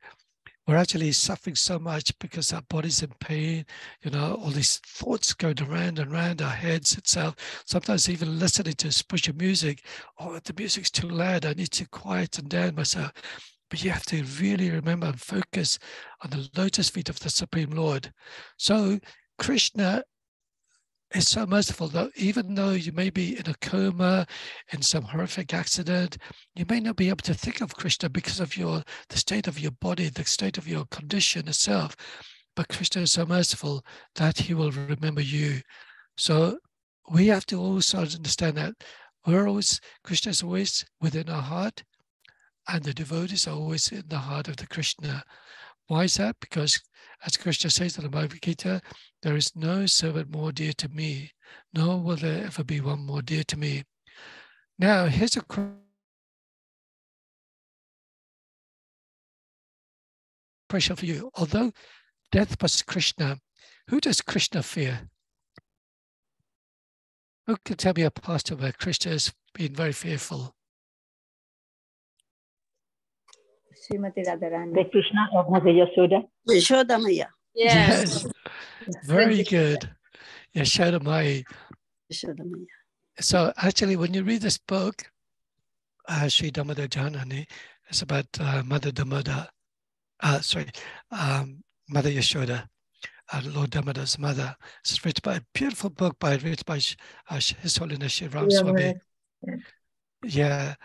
We're actually suffering so much because our body's in pain, you know, all these thoughts going around and around our heads itself. Sometimes even listening to spiritual music, oh, the music's too loud, I need to quieten down myself. But you have to really remember and focus on the lotus feet of the Supreme Lord. So Krishna is so merciful, that even though you may be in a coma, in some horrific accident, you may not be able to think of Krishna because of the state of your body, the state of your condition itself. But Krishna is so merciful that he will remember you. So we have to also understand that Krishna is always within our heart, and the devotees are always in the heart of the Krishna. Why is that? Because as Krishna says in the Bhagavad Gita, there is no servant more dear to me, nor will there ever be one more dear to me. Now, here's a question for you. Although death was Krishna, who does Krishna fear? Who can tell me a past where Krishna has been very fearful? Srimati Radharani. The Krishna of Mother Yashoda. Yashoda Maya. Yes. Very good. Yashoda Maya. Yashoda Maya. So actually, when you read this book, Sri Damodar Janani, it's about Mother Damodar, Mother Yashoda, Lord Damodar's mother. It's written by a beautiful book written by His Holiness Shri Ram Swami. Yeah,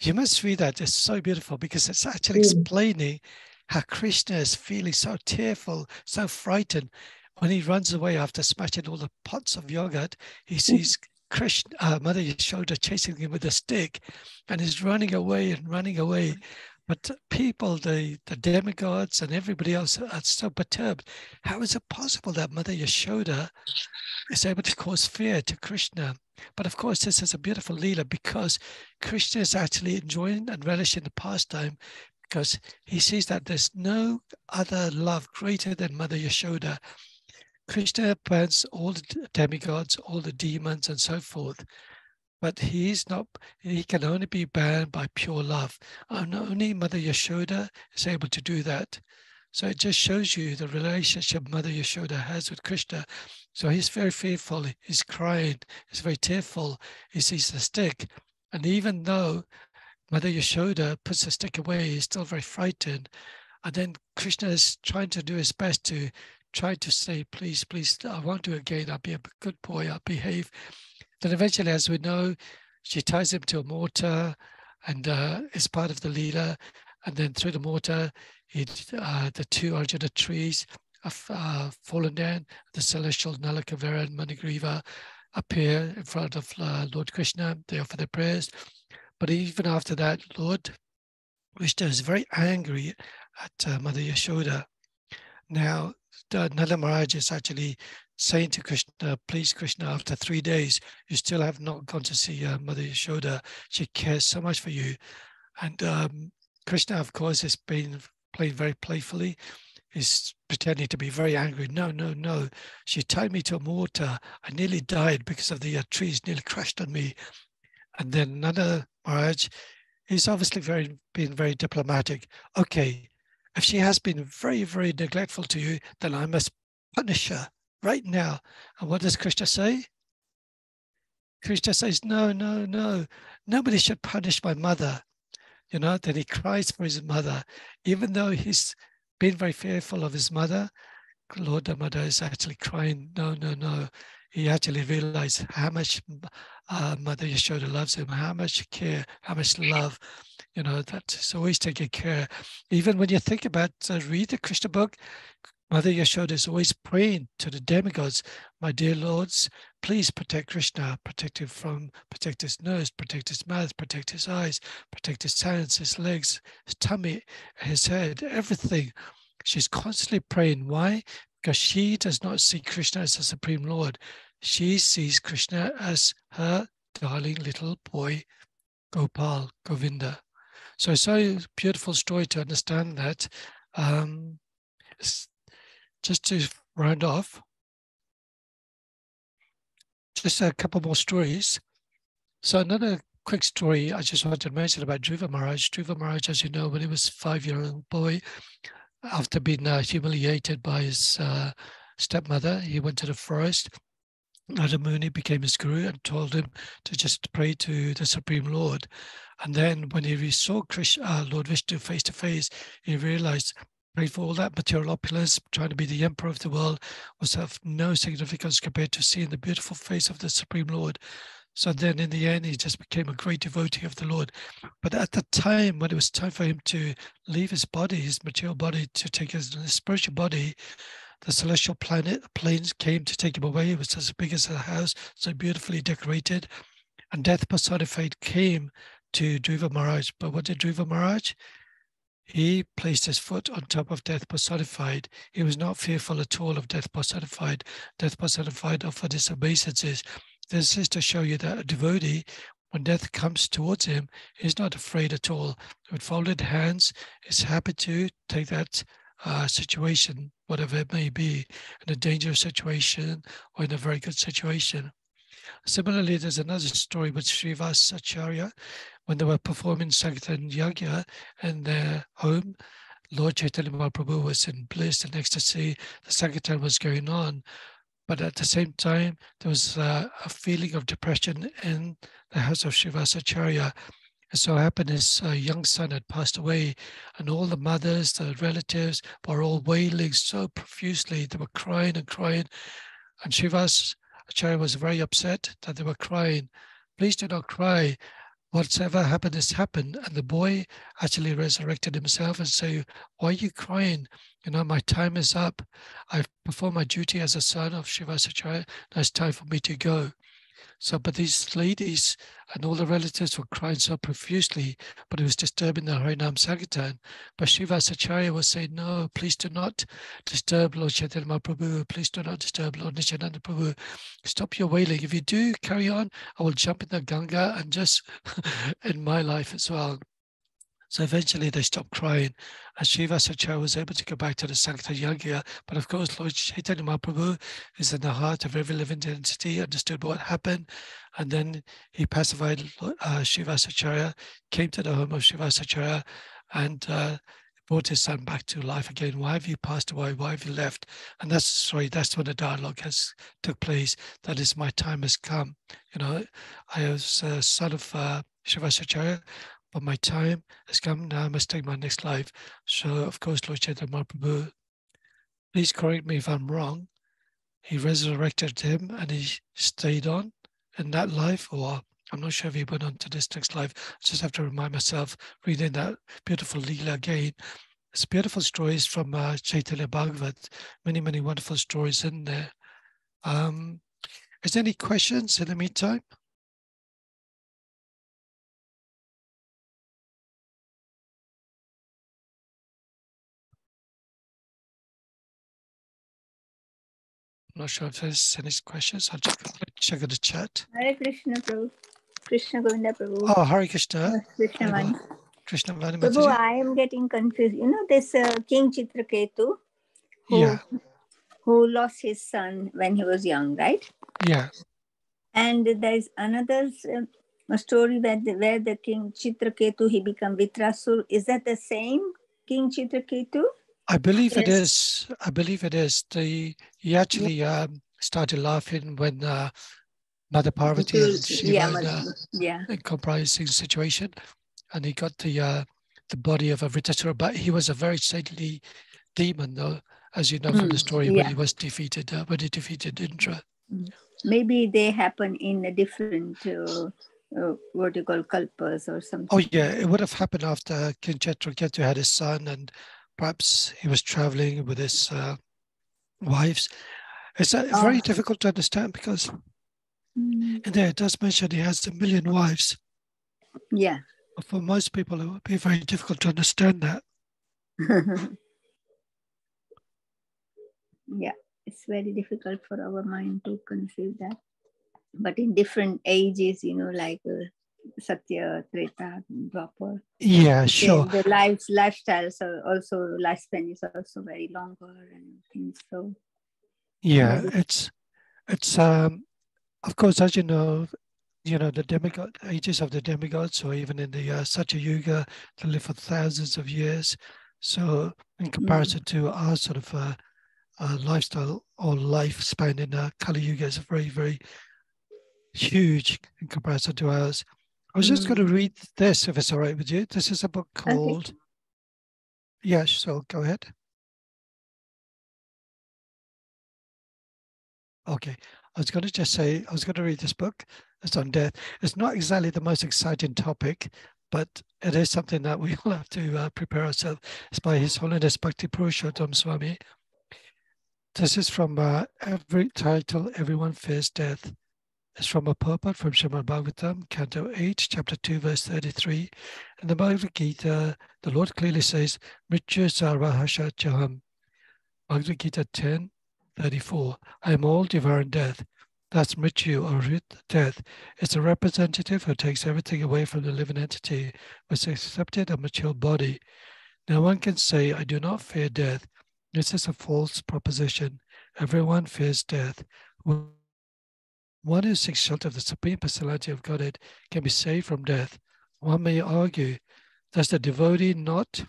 you must read that. It's so beautiful because it's actually explaining how Krishna is feeling so tearful, so frightened. When he runs away after smashing all the pots of yogurt, he sees Krishna, Mother Yashoda chasing him with a stick, and he's running away and running away. But people, the demigods and everybody else are so perturbed. How is it possible that Mother Yashoda is able to cause fear to Krishna? But of course, this is a beautiful Leela because Krishna is actually enjoying and relishing the pastime because he sees that there's no other love greater than Mother Yashoda. Krishna bans all the demigods, all the demons and so forth. But he can only be banned by pure love. And only Mother Yashoda is able to do that. So it just shows you the relationship Mother Yashoda has with Krishna. So he's very fearful, he's crying, he's very tearful, he sees the stick. And even though Mother Yashoda puts the stick away, he's still very frightened. And then Krishna is trying to do his best to try to say, please, please, I won't do it again, I'll be a good boy, I'll behave. Then eventually, as we know, she ties him to a mortar and is part of the Leela. And then through the mortar, the two Arjuna trees have fallen down. The celestial Nalakavera and Manigriva appear in front of Lord Krishna. They offer their prayers. But even after that, Lord Krishna is very angry at Mother Yashoda. Now, Nala Maharaj is actually saying to Krishna, please Krishna, after 3 days, you still have not gone to see Mother Yashoda. She cares so much for you. And Krishna, of course, has been playing very playfully. He's pretending to be very angry. No, no, no. She tied me to a mortar. I nearly died because of the trees nearly crashed on me. And then Nala Maharaj is obviously being very diplomatic. Okay, if she has been very, very neglectful to you, then I must punish her right now. And what does Krishna say? Krishna says, no, no, no. Nobody should punish my mother. You know, then he cries for his mother. Even though he's been very fearful of his mother, Lord Damodar is actually crying, no, no, no. He actually realized how much Mother Yashoda loves him, how much care, how much love, you know, that's always taking care. Even when you think about, read the Krishna book, Mother Yashoda is always praying to the demigods, my dear lords, please protect Krishna, protect his nose, protect his mouth, protect his eyes, protect his hands, his legs, his tummy, his head, everything. She's constantly praying. Why? Because she does not see Krishna as the Supreme Lord. She sees Krishna as her darling little boy, Gopal, Govinda. So it's a beautiful story to understand that. Just to round off, just a couple more stories. So another quick story I just wanted to mention about Dhruva Maharaj. Dhruva Maharaj, as you know, when he was a 5-year-old boy, after being humiliated by his stepmother, he went to the forest. Nada Muni became his guru and told him to just pray to the Supreme Lord. And then when he saw Lord Vishnu face to face, he realized praying for all that material opulence, trying to be the emperor of the world, was of no significance compared to seeing the beautiful face of the Supreme Lord. So then in the end, he just became a great devotee of the Lord. But at the time, when it was time for him to leave his body, his material body, to take his spiritual body, the celestial planes came to take him away. It was as big as a house, so beautifully decorated. And death personified came to Dhruva Maharaj. But what did Dhruva Maharaj? He placed his foot on top of death personified. He was not fearful at all of death personified. Death personified offered his obeisances. This is to show you that a devotee, when death comes towards him, is not afraid at all. With folded hands, is happy to take that situation, whatever it may be, in a dangerous situation or in a very good situation. Similarly, there's another story with Srivas Acharya. When they were performing Sankirtan Yagya in their home, Lord Chaitanya Mahaprabhu was in bliss and ecstasy. The Sankirtan was going on. But at the same time, there was a feeling of depression in the house of Srivas Acharya. It so happened his young son had passed away, and all the mothers, the relatives, were all wailing so profusely. They were crying and crying. And Srivas Acharya was very upset that they were crying. Please do not cry. Whatever happened has happened. And the boy actually resurrected himself and said, why are you crying? You know, my time is up. I've performed my duty as a son of Srivas Acharya. Now it's time for me to go. So, but these ladies and all the relatives were crying so profusely, but it was disturbing the Harinam Sankirtan. But Shiva Acharya was saying, no, please do not disturb Lord Chaitanya Mahaprabhu. Please do not disturb Lord Nityananda Prabhu. Stop your wailing. If you do carry on, I will jump in the Ganga and just in my life as well. So eventually they stopped crying, and Shiva Acharya was able to go back to the Sankirtan Yagya. But of course, Lord Chaitanya Mahaprabhu is in the heart of every living entity, understood what happened, and then he pacified Shiva Acharya, came to the home of Shiva Acharya, and brought his son back to life again. Why have you passed away? Why have you left? And that's when the dialogue has took place. That is, my time has come. You know, I was a son of Shiva Acharya, but my time has come. Now I must take my next life. So, of course, Lord Chaitanya Mahaprabhu, please correct me if I'm wrong. He resurrected him and he stayed on in that life, or I'm not sure if he went on to this next life. I just have to remind myself, reading that beautiful Leela again. It's beautiful stories from Chaitanya Bhagavat. Many, many wonderful stories in there. Is there any questions in the meantime? I'm not sure if there's any questions. I'll just check in the chat. Hare Krishna Prabhu. Krishna Govinda Prabhu. Oh, Hare Krishna. Krishna Vani. Krishna Vani Prabhu, Mataji. I am getting confused. You know this King Chitraketu who lost his son when he was young, right? Yeah. And there is another story where the King Chitraketu, he became Vitrasur. Is that the same King Chitraketu? I believe it is. I believe it is. He actually started laughing when Mother Parvati and Shiva in a comprising situation, and he got the body of a Vritasura, but he was a very saintly demon, though, as you know from the story, when he was defeated, when he defeated Indra. Maybe they happen in a different, what you call, kalpas or something. Oh yeah, it would have happened after King Chitraketu had his son, and perhaps he was traveling with his wives. It's very difficult to understand because in there it does mention he has 1 million wives. Yeah. But for most people, it would be very difficult to understand that. Yeah, it's very difficult for our mind to conceive that. But in different ages, you know, like Satya, Treta, Dwapar. Yeah, sure. The lifestyles are also, lifespan is also very longer and things. So yeah, it's of course, as you know, the demigod ages of the demigods, or even in the Satya Yuga, they live for thousands of years. So in comparison to our sort of lifestyle or lifespan in Kali Yuga is very, very huge in comparison to ours. I was just going to read this, if it's all right with you. This is a book called... Yeah, so go ahead. Okay. I was going to read this book. It's on death. It's not exactly the most exciting topic, but it is something that we all have to prepare ourselves. It's by His Holiness Bhakti Purushottam Swami. This is from every title, Everyone Fears Death. It's from a purport from Srimad Bhagavatam, Canto 8, Chapter 2, verse 33. In the Bhagavad Gita, the Lord clearly says, Mrityu Sarvahasha Chaham. Bhagavad Gita 10, 34. I am all devouring death. That's Mrityu, or death. It's a representative who takes everything away from the living entity, which accepted a mature body. No one can say, I do not fear death. This is a false proposition. Everyone fears death. One who seeks shelter of the Supreme Personality of Godhead can be saved from death. One may argue, does the devotee not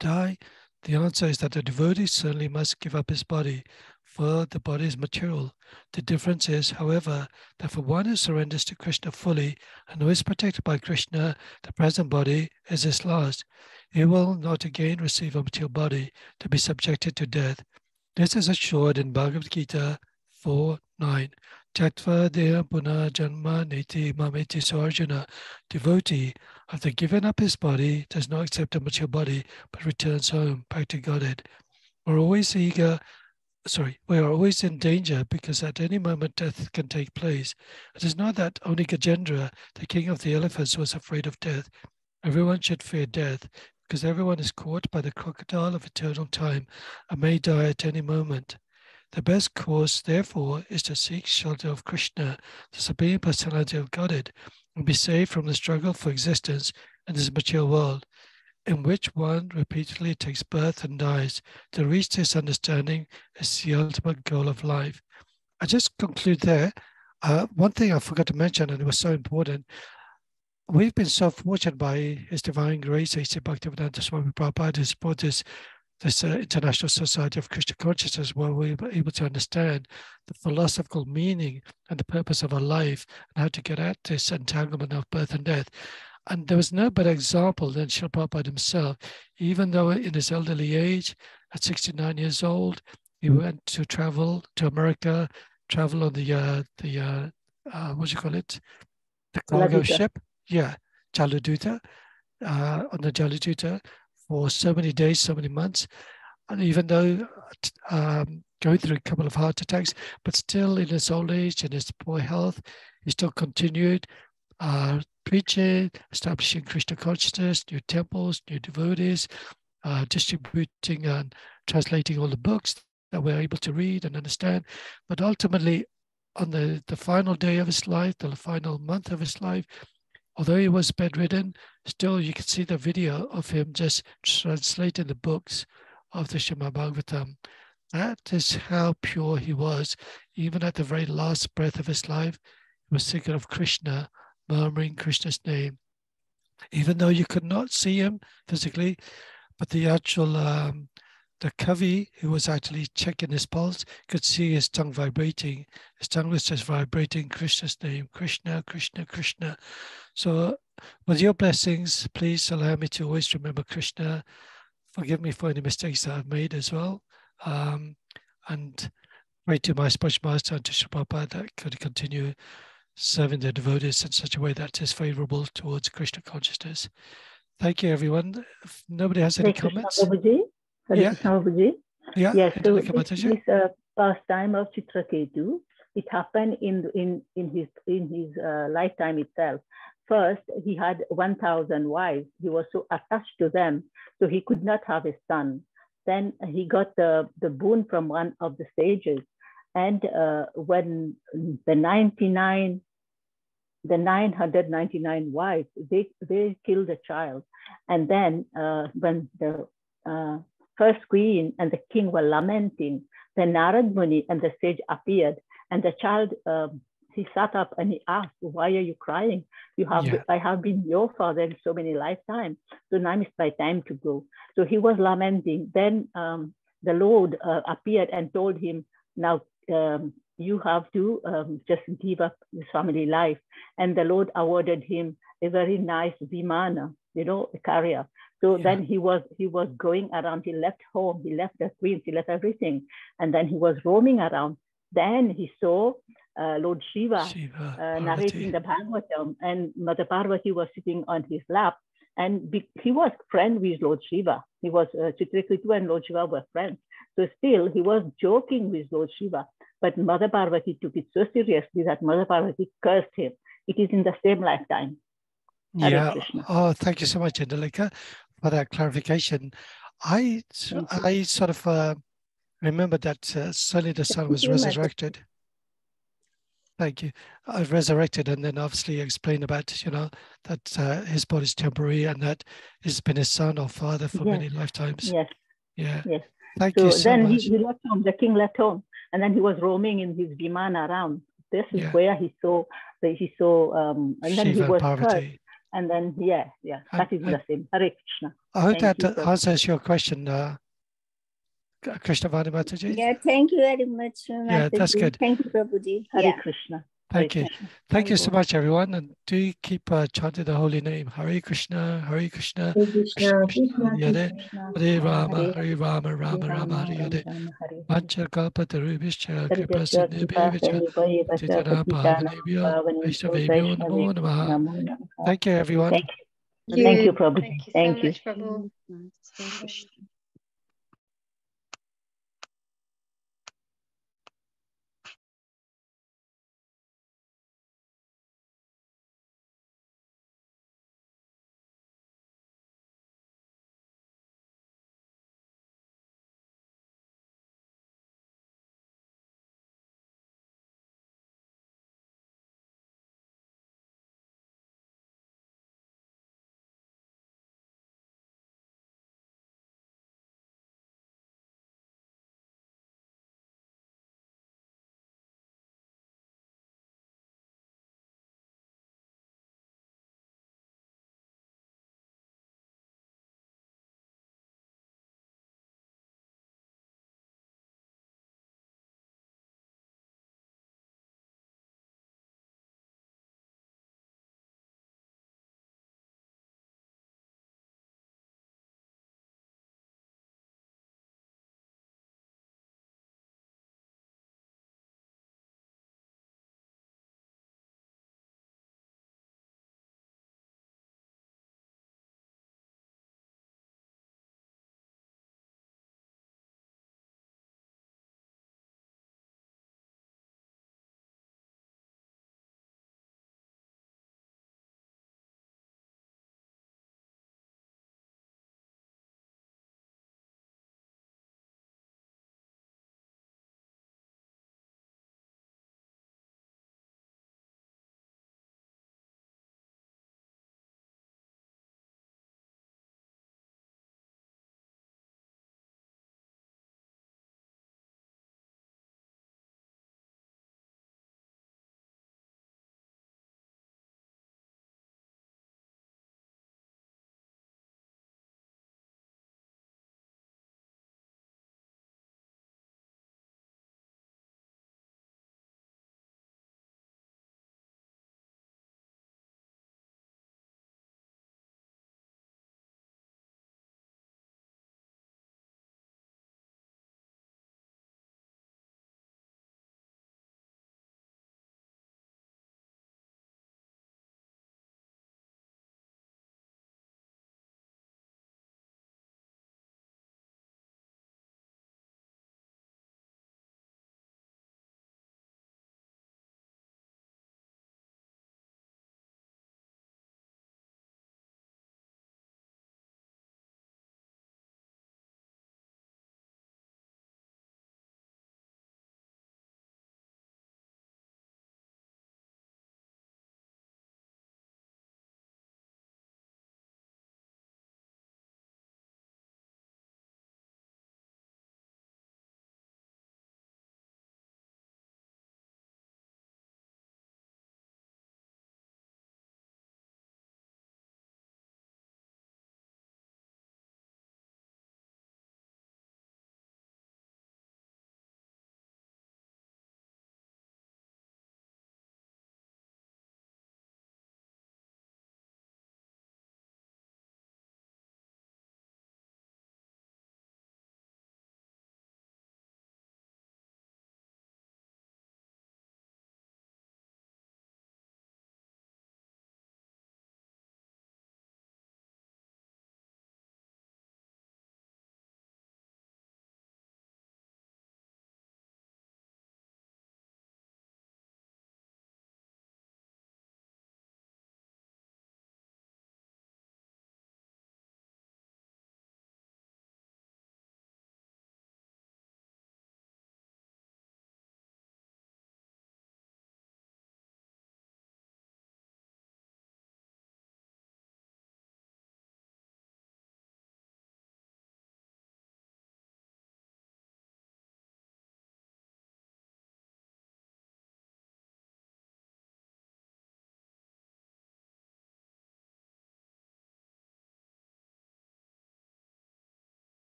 die? The answer is that the devotee certainly must give up his body, for the body is material. The difference is, however, that for one who surrenders to Krishna fully and who is protected by Krishna, the present body is his last. He will not again receive a material body to be subjected to death. This is assured in Bhagavad Gita 4:9. Tattva deha puna janma neti mameti. So Arjuna, devotee, after giving up his body, does not accept a material body, but returns home, back to Godhead. We're always eager we are always in danger because at any moment death can take place. It is not that only Gajendra, the king of the elephants, was afraid of death. Everyone should fear death because everyone is caught by the crocodile of eternal time and may die at any moment. The best course, therefore, is to seek shelter of Krishna, the Supreme Personality of Godhead, and be saved from the struggle for existence in this material world, in which one repeatedly takes birth and dies. To reach this understanding is the ultimate goal of life. I just conclude there. One thing I forgot to mention, and it was so important, we've been so fortunate by His Divine Grace, A.C. Bhaktivedanta Swami Prabhupada, to support this International Society of Krishna Consciousness, where we were able to understand the philosophical meaning and the purpose of our life and how to get at this entanglement of birth and death. And there was no better example than Srila Prabhupada himself. Even though in his elderly age, at 69 years old, he went to travel to America, travel on the what do you call it? The cargo ship. Yeah, Jaladuta, on the Jaladuta for so many days, so many months. And even though going through a couple of heart attacks, but still in his old age and his poor health, he still continued preaching, establishing Krishna consciousness, new temples, new devotees, distributing and translating all the books that we're able to read and understand. But ultimately, on the final day of his life, the final month of his life, although he was bedridden, still you can see the video of him just translating the books of the Srimad Bhagavatam. That is how pure he was. Even at the very last breath of his life, he was thinking of Krishna, murmuring Krishna's name. Even though you could not see him physically, but the actual, the Kavi, who was actually checking his pulse, could see his tongue vibrating. His tongue was just vibrating Krishna's name, Krishna, Krishna, Krishna. So with your blessings, please allow me to always remember Krishna. Forgive me for any mistakes that I've made as well. And pray to my spiritual master and to Srila Prabhupada that could continue serving the devotees in such a way that is favorable towards Krishna consciousness. Thank you, everyone. If nobody has any comments. Hare Krishna, Prabhuji. Yeah. Yes, so this pastime of Chitraketu, it happened in his lifetime itself. First, he had 1,000 wives. He was so attached to them, so he could not have a son. Then he got the boon from one of the sages. And when the 999 wives, they killed a child. And then when the first queen and the king were lamenting, then Narad Muni and the sage appeared, and the child, he sat up and he asked, "Why are you crying? I have been your father in so many lifetimes, so now it's my time to go." So he was lamenting. Then the Lord appeared and told him, "Now you have to just give up this family life." And the Lord awarded him a very nice vimana, a carrier. So then he was going around. He left home, he left the queens, he left everything, and then he was roaming around. Then he saw Lord Shiva narrating the Bhagavatam, and Mother Parvati was sitting on his lap, and he was friend with Lord Shiva. He was Chitraketu and Lord Shiva were friends. So still he was joking with Lord Shiva, but Mother Parvati took it so seriously that Mother Parvati cursed him. It is in the same lifetime. Yeah. Oh, thank you so much, Indalika, for that clarification. I sort of remember that certainly the son was resurrected. Thank you. Resurrected, and then obviously explained about that his body is temporary and that he's been his son or father for many lifetimes. Yes. Yeah. Yes. Thank you so then much. He left home. The king left home, and then he was roaming in his vimana around. This is where he saw and then Shiva he was Parvati. And then that is the same. Hare Krishna. I hope that answers your question, Krishna Vani Mataji. Yeah, thank you very much. Yeah, that's good. Thank you, Prabhuji. Hare Krishna. Thank you. Thank you so much, everyone. And do keep chanting the holy name. Hare Krishna, Hare Krishna, Krishna Krishna, Hare Hare Rama, Hare Rama, Rama Rama, Hare Hare. Vancha kalpa tarubhishcha kripa sindhubhya titana bhavanebhyo vaishnavebhyo namo namaha. Thank you, everyone. Thank you, Prabhu. Thank you so much, Prabhu.